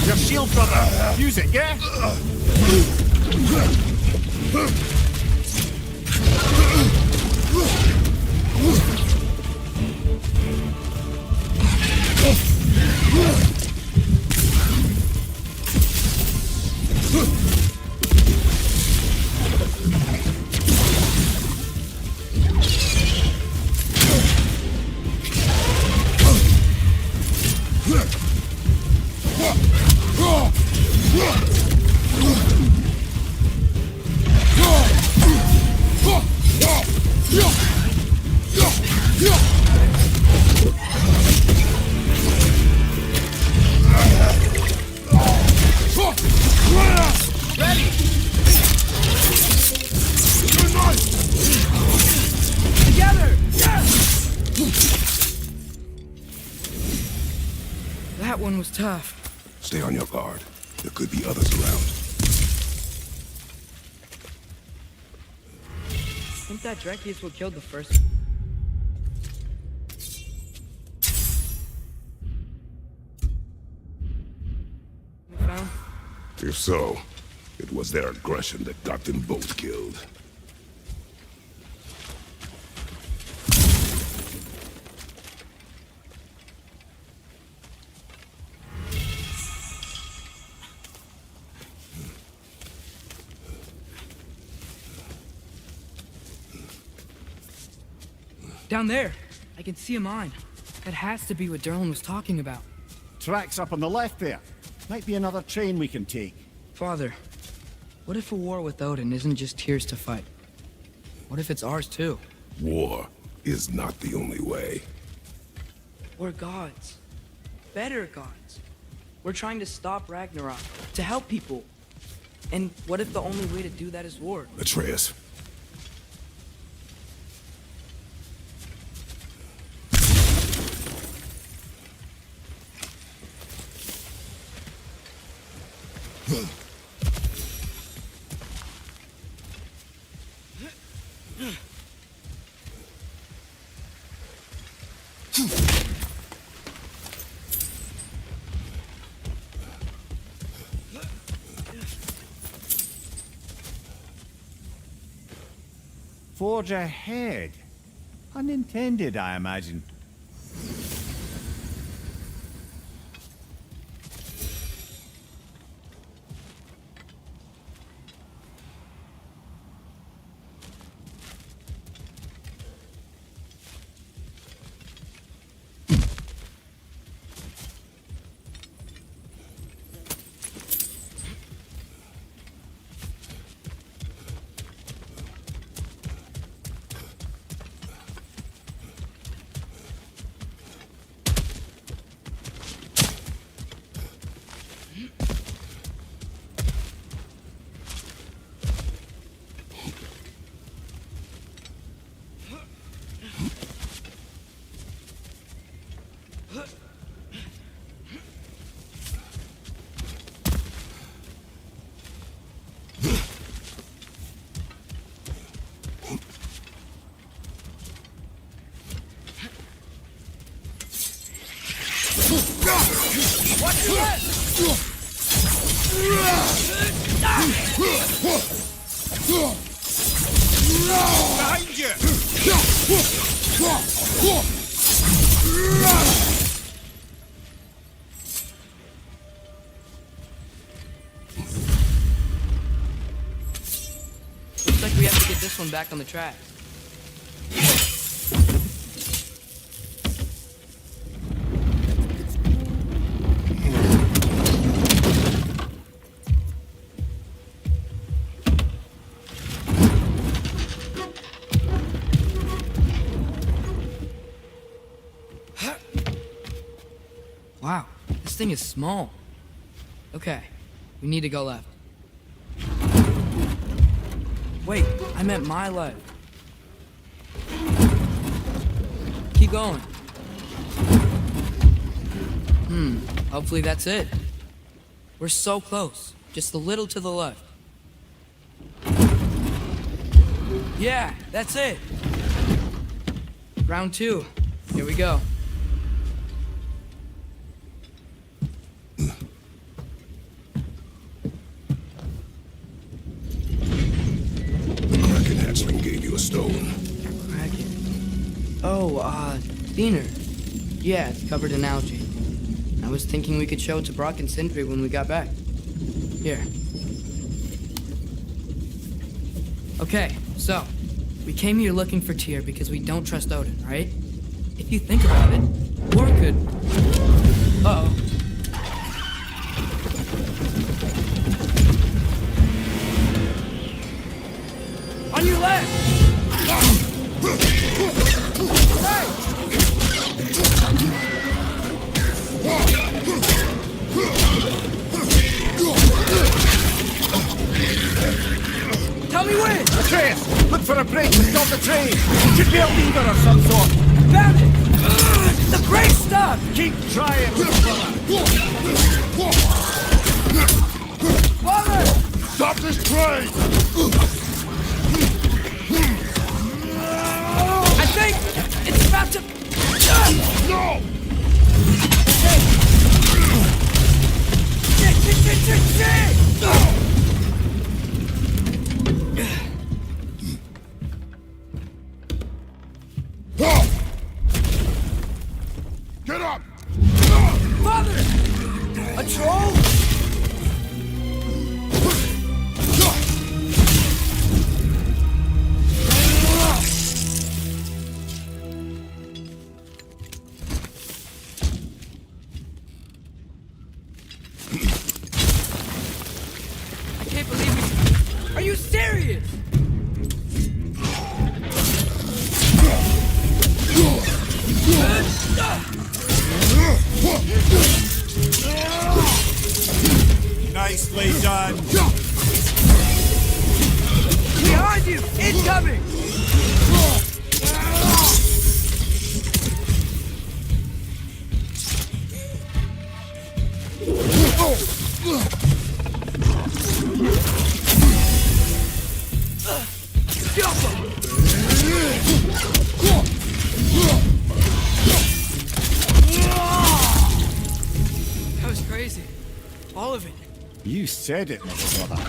[SPEAKER 4] Your shield, brother! Use it, yeah?
[SPEAKER 1] That one was tough.
[SPEAKER 3] Stay on your guard. There could be others around.
[SPEAKER 1] I think that Dreki is what killed the first. We found?
[SPEAKER 3] If so, it was their aggression that got them both killed.
[SPEAKER 1] Down there! I can see a mine. That has to be what Derlin was talking about.
[SPEAKER 4] Tracks up on the left there. Might be another train we can take.
[SPEAKER 1] Father, what if a war with Odin isn't just Tyr's to fight? What if it's ours too?
[SPEAKER 3] War is not the only way.
[SPEAKER 1] We're gods. Better gods. We're trying to stop Ragnarok, to help people. And what if the only way to do that is war?
[SPEAKER 3] Atreus.
[SPEAKER 4] Forge ahead. Unintended, I imagine. Behind you!
[SPEAKER 1] Looks put this one back on the track. Wow, this thing is small. Okay, we need to go left. Wait, I meant my left. Keep going. Hopefully that's it. We're so close. Just a little to the left. Yeah, that's it. Round 2. Here we go.
[SPEAKER 3] Kraken hatchling gave you a stone.
[SPEAKER 1] Kraken. Oh, Diener. Yeah, it's covered in algae. I was thinking we could show it to Brock and Sindri when we got back. Here. Okay, so, we came here looking for Tyr because we don't trust Odin, right? If you think about it, War could... Uh-oh. On your left! Tell me when!
[SPEAKER 4] Atreus, look for a break to stop the train! Should be a lever of some sort!
[SPEAKER 1] Found it! The brake stuck!
[SPEAKER 4] Keep trying, brother!
[SPEAKER 1] Father!
[SPEAKER 3] Stop this train!
[SPEAKER 1] I think it's about to...
[SPEAKER 3] No!
[SPEAKER 1] Shit!
[SPEAKER 3] Get up!
[SPEAKER 1] Father! A troll? I can't believe it. Are you serious?
[SPEAKER 4] Nicely done!
[SPEAKER 1] Behind you! Incoming! That was crazy. All of it.
[SPEAKER 4] You said it, little brother.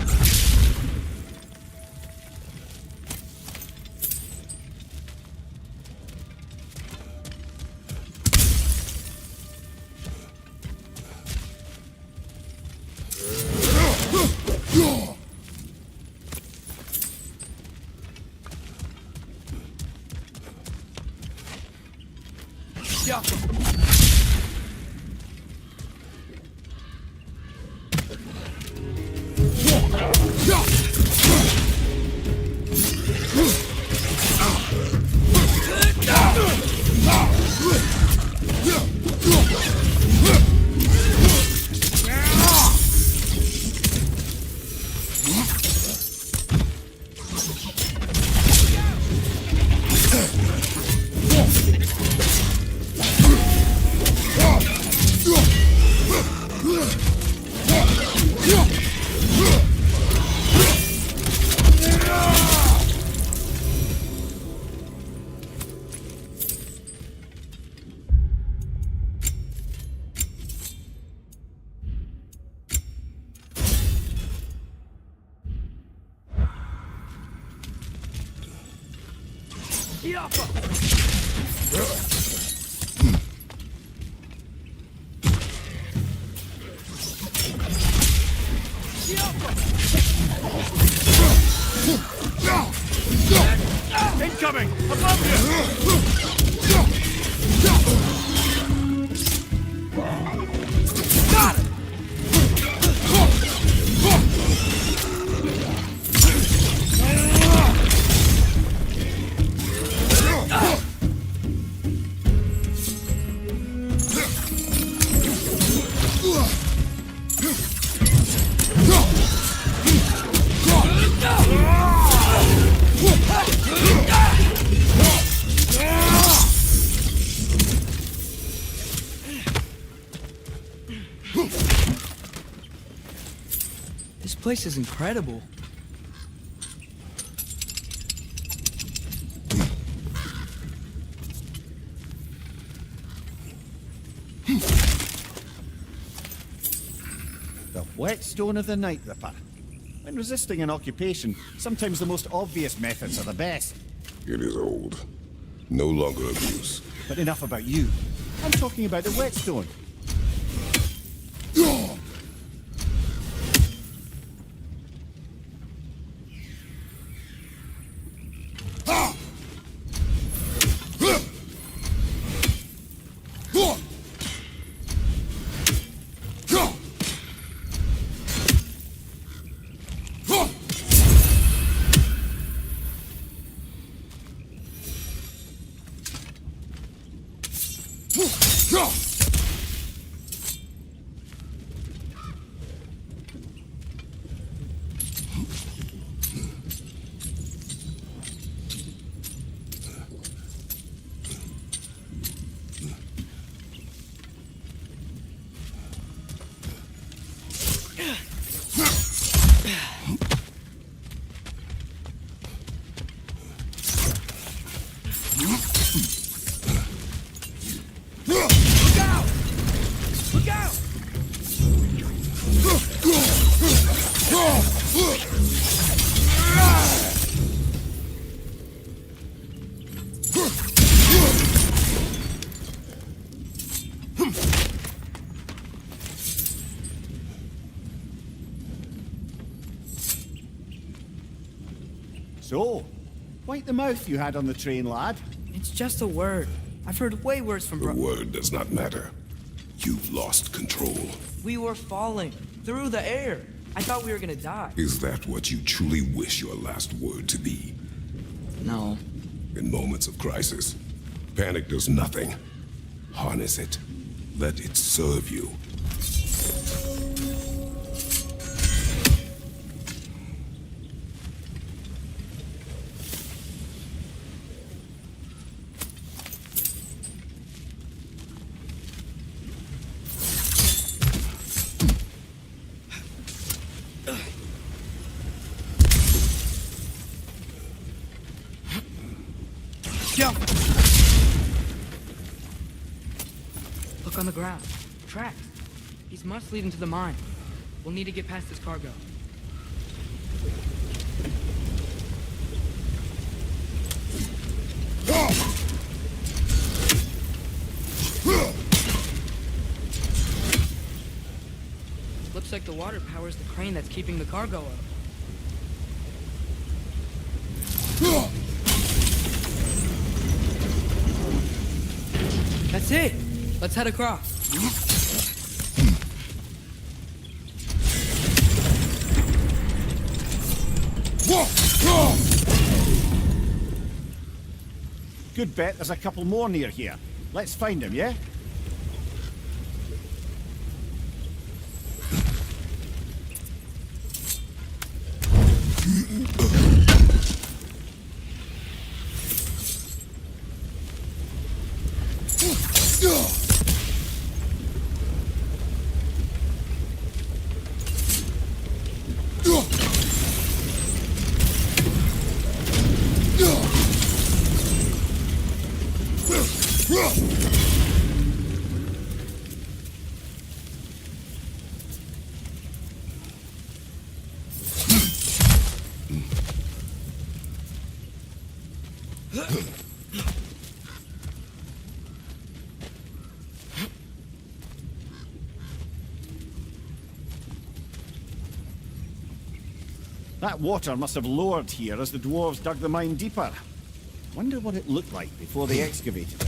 [SPEAKER 4] incoming! Above you!
[SPEAKER 1] Got it! This place is incredible.
[SPEAKER 4] The whetstone of the Night Ripper. When resisting an occupation, sometimes the most obvious methods are the best.
[SPEAKER 3] It is old. No longer of use.
[SPEAKER 4] But enough about you. I'm talking about the whetstone. So, wipe the mouth you had on the train, lad.
[SPEAKER 1] It's just a word. I've heard way worse from
[SPEAKER 3] The word does not matter. You've lost control.
[SPEAKER 1] We were falling through the air. I thought we were gonna die.
[SPEAKER 3] Is that what you truly wish your last word to be?
[SPEAKER 1] No.
[SPEAKER 3] In moments of crisis, panic does nothing. Harness it. Let it serve you.
[SPEAKER 1] Jump! Look on the ground. Tracks. These must lead into the mine. We'll need to get past this cargo. Looks like the water powers the crane that's keeping the cargo up. That's it! Let's head across.
[SPEAKER 4] Good bet there's a couple more near here. Let's find them, yeah? That water must have lowered here as the dwarves dug the mine deeper. Wonder what it looked like before they excavated it.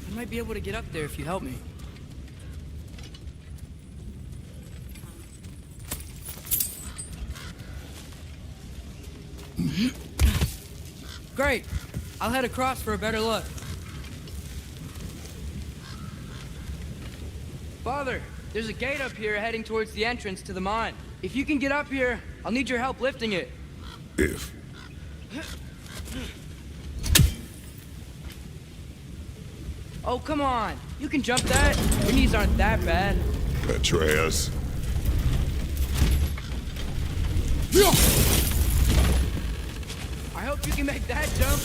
[SPEAKER 1] I might be able to get up there if you help me. Great. I'll head across for a better look. Father, there's a gate up here heading towards the entrance to the mine. If you can get up here, I'll need your help lifting it.
[SPEAKER 3] If.
[SPEAKER 1] Oh, come on. You can jump that. Your knees aren't that bad.
[SPEAKER 3] Atreus.
[SPEAKER 1] I hope you can make that jump.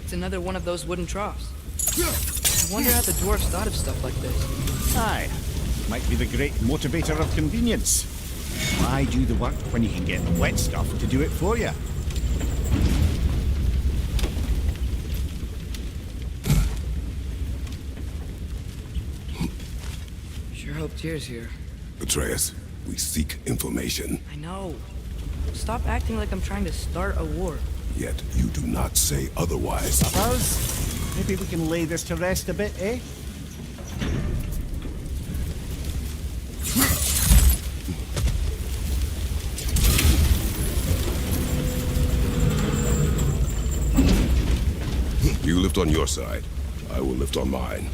[SPEAKER 1] It's another one of those wooden troughs. I wonder how the dwarves thought of stuff like this.
[SPEAKER 4] Aye. Might be the great motivator of convenience. Why do the work when you can get the wet stuff to do it for you?
[SPEAKER 1] Sure hope Tyr's here.
[SPEAKER 3] Atreus, we seek information.
[SPEAKER 1] I know. Stop acting like I'm trying to start a war.
[SPEAKER 3] Yet you do not say otherwise.
[SPEAKER 4] Suppose? Maybe we can lay this to rest a bit, eh?
[SPEAKER 3] You lift on your side. I will lift on mine.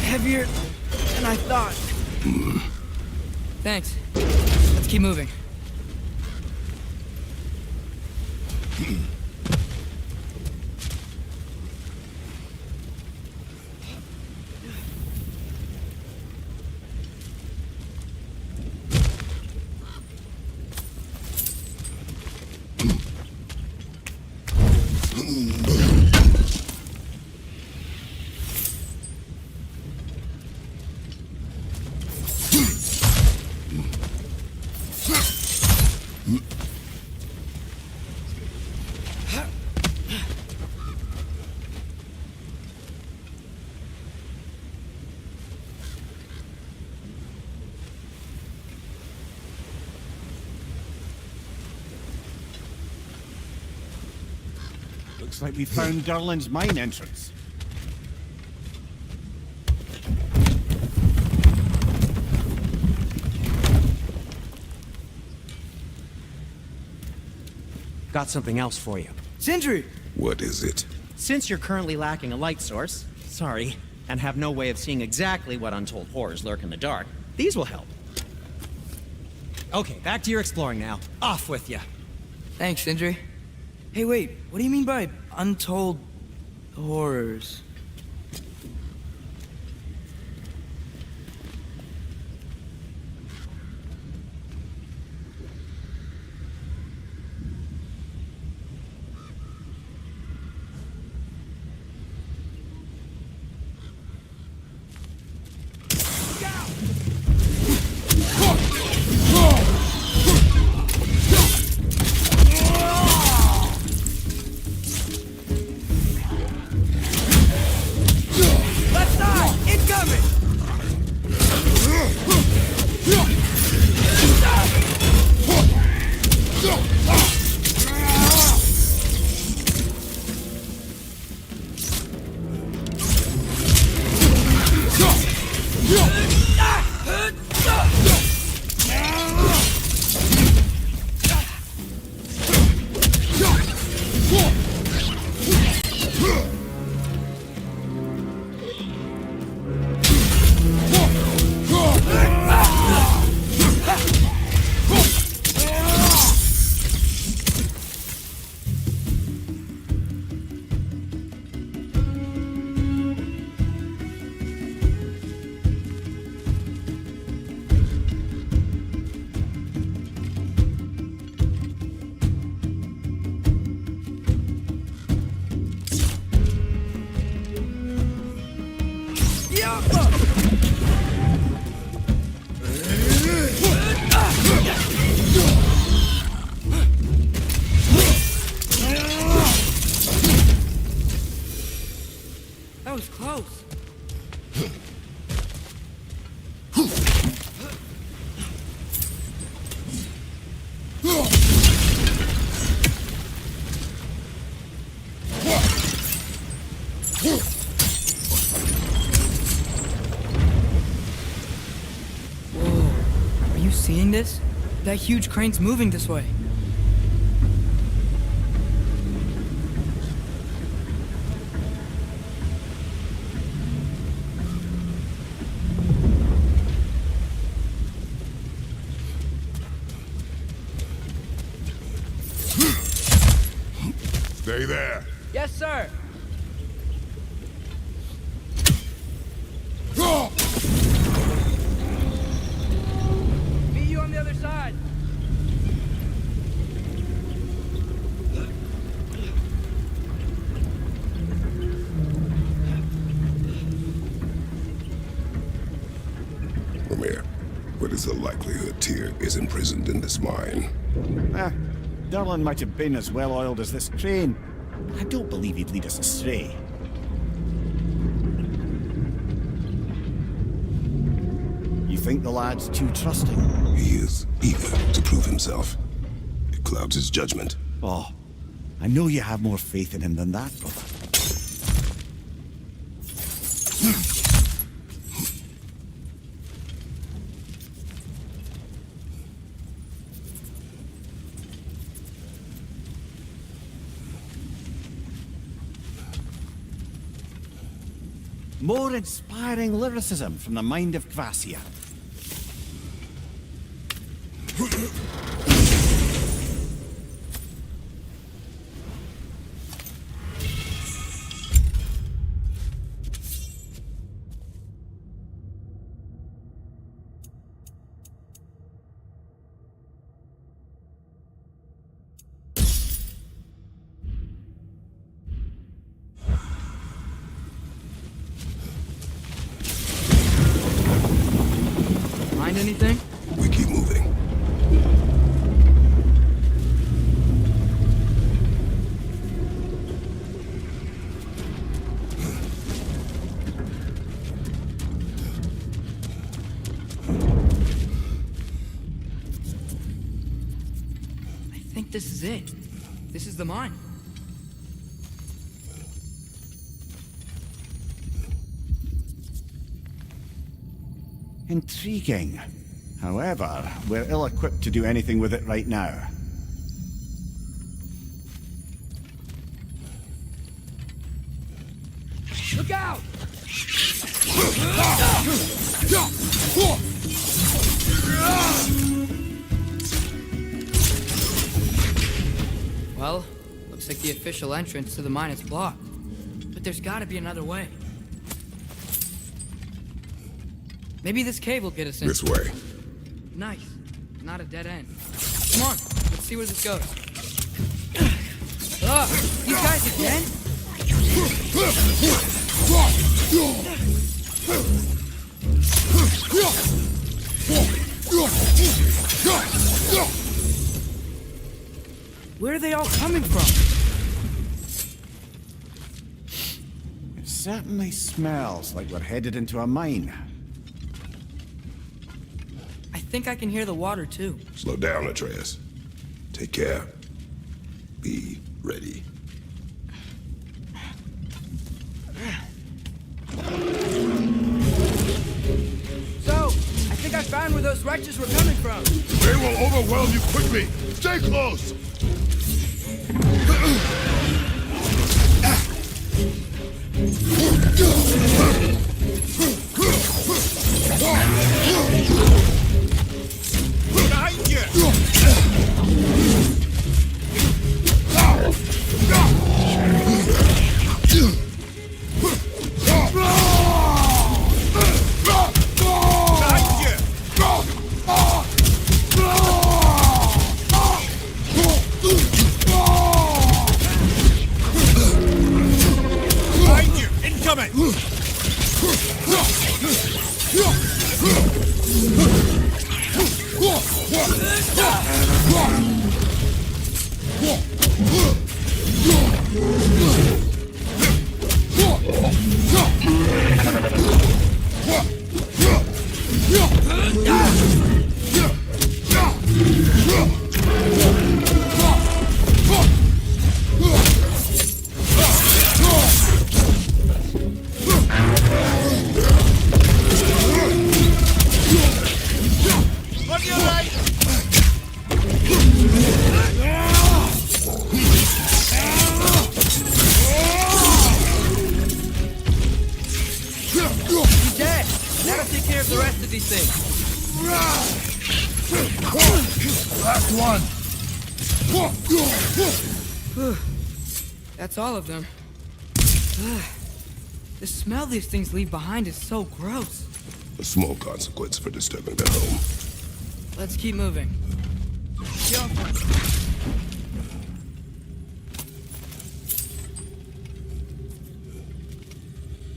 [SPEAKER 1] Heavier than I thought. Thanks. Let's keep moving.
[SPEAKER 4] Looks like we found Durlin's mine entrance.
[SPEAKER 5] Got something else for you.
[SPEAKER 1] Sindri!
[SPEAKER 3] What is it?
[SPEAKER 5] Since you're currently lacking a light source, sorry, and have no way of seeing exactly what untold horrors lurk in the dark, these will help. Okay, back to your exploring now. Off with you.
[SPEAKER 1] Thanks, Sindri. Hey, wait. What do you mean by untold horrors?
[SPEAKER 9] seeing this? That huge crane's moving this way.
[SPEAKER 3] Stay there.
[SPEAKER 9] Yes, sir. Meet you on the other side.
[SPEAKER 3] Ramir, what is the likelihood Tyr is imprisoned in this mine?
[SPEAKER 4] Durlin might have been as well-oiled as this crane. I don't believe he'd lead us astray. You think the lad's too trusting?
[SPEAKER 3] He is eager to prove himself. It clouds his judgment.
[SPEAKER 4] Oh, I know you have more faith in him than that, brother. More inspiring lyricism from the mind of Kvasir.
[SPEAKER 9] Find anything?
[SPEAKER 3] We keep moving.
[SPEAKER 9] I think this is it. This is the mine.
[SPEAKER 4] Intriguing. However, we're ill-equipped to do anything with it right now.
[SPEAKER 9] Look out! Well, looks like the official entrance to the mine is blocked. But there's gotta be another way. Maybe this cave will get us in.
[SPEAKER 3] This way.
[SPEAKER 9] Nice. Not a dead end. Come on, let's see where this goes. Ugh, these guys again? Where are they all coming from?
[SPEAKER 4] It certainly smells like we're headed into a mine.
[SPEAKER 9] I think I can hear the water too.
[SPEAKER 3] Slow down, Atreus. Take care. Be ready.
[SPEAKER 9] So, I think I found where those wretches were coming from.
[SPEAKER 3] They will overwhelm you quickly. Stay close.
[SPEAKER 4] Behind you!
[SPEAKER 2] On your right!
[SPEAKER 9] rest of these things?
[SPEAKER 6] Last one.
[SPEAKER 9] That's all of them. The smell these things leave behind is so gross.
[SPEAKER 3] A small consequence for disturbing their home.
[SPEAKER 9] Let's keep moving.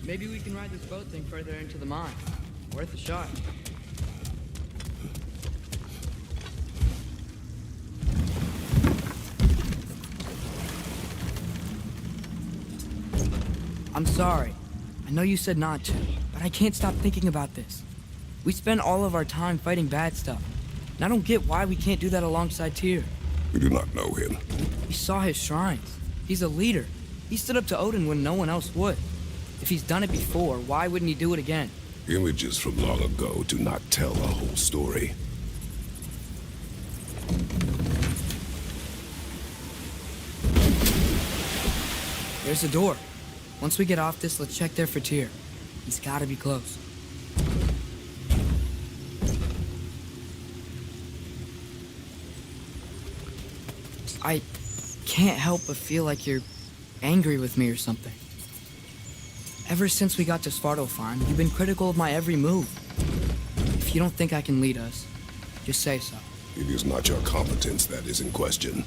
[SPEAKER 9] Maybe we can ride this boat thing further into the mine. Worth a shot. I'm sorry. I know you said not to, but I can't stop thinking about this. We spend all of our time fighting bad stuff, and I don't get why we can't do that alongside Tyr.
[SPEAKER 3] We do not know him.
[SPEAKER 9] We saw his shrines. He's a leader. He stood up to Odin when no one else would. If he's done it before, why wouldn't he do it again?
[SPEAKER 3] Images from long ago do not tell a whole story.
[SPEAKER 9] There's a door. Once we get off this, let's check there for Tyr. He's gotta be close. I can't help but feel like you're angry with me or something. Ever since we got to Svartalfheim, you've been critical of my every move. If you don't think I can lead us, just say so.
[SPEAKER 3] It is not your competence that is in question.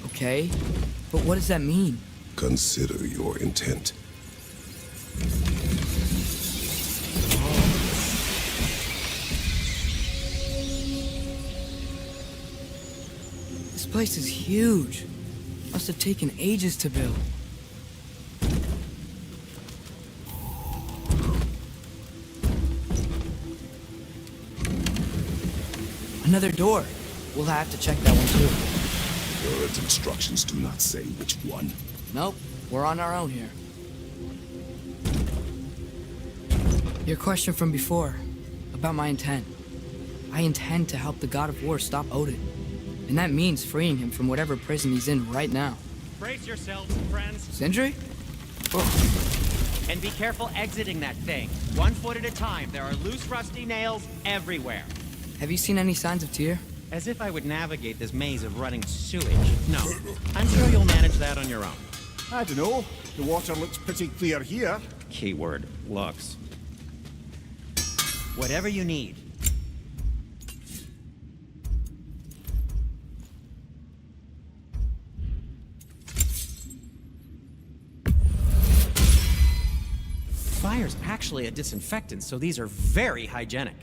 [SPEAKER 9] Okay? But what does that mean?
[SPEAKER 3] Consider your intent.
[SPEAKER 9] This place is huge. Must have taken ages to build. Another door. We'll have to check that one too.
[SPEAKER 3] Your instructions do not say which one.
[SPEAKER 9] Nope, we're on our own here. Your question from before, about my intent. I intend to help the god of war stop Odin. And that means freeing him from whatever prison he's in right now.
[SPEAKER 10] Brace yourselves, friends,
[SPEAKER 9] Sindri?
[SPEAKER 10] and be careful exiting that thing. 1 foot at a time. There are loose, rusty nails everywhere.
[SPEAKER 9] Have you seen any signs of Tyr?
[SPEAKER 10] As if I would navigate this maze of running sewage. No, I'm sure you'll manage that on your own.
[SPEAKER 4] I don't know. The water looks pretty clear here.
[SPEAKER 10] Keyword, looks. Whatever you need. Fire's actually a disinfectant, so these are very hygienic.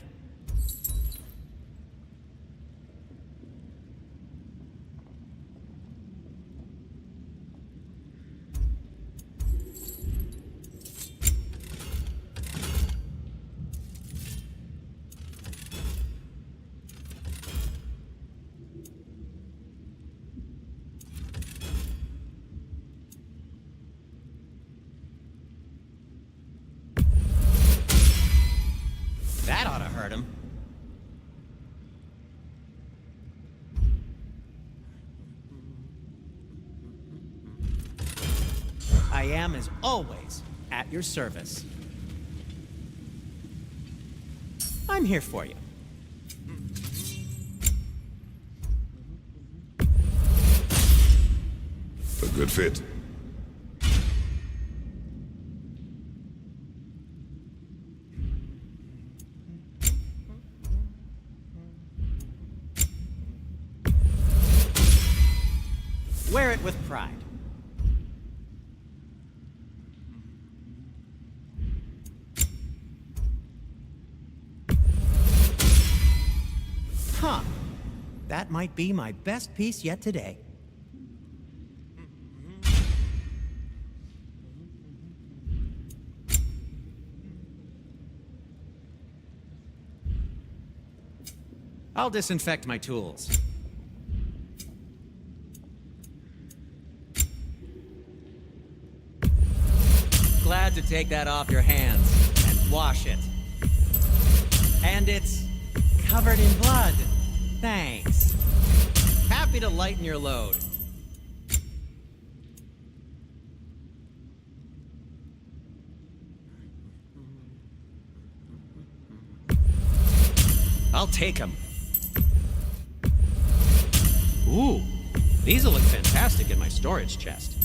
[SPEAKER 10] That ought to hurt him. I am, as always, at your service. I'm here for you.
[SPEAKER 3] A good fit.
[SPEAKER 10] Wear it with pride. Huh. That might be my best piece yet today. I'll disinfect my tools. Glad to take that off your hands and wash it. And it's covered in blood. Thanks. Happy to lighten your load.
[SPEAKER 5] I'll take them. Ooh, these'll look fantastic in my storage chest.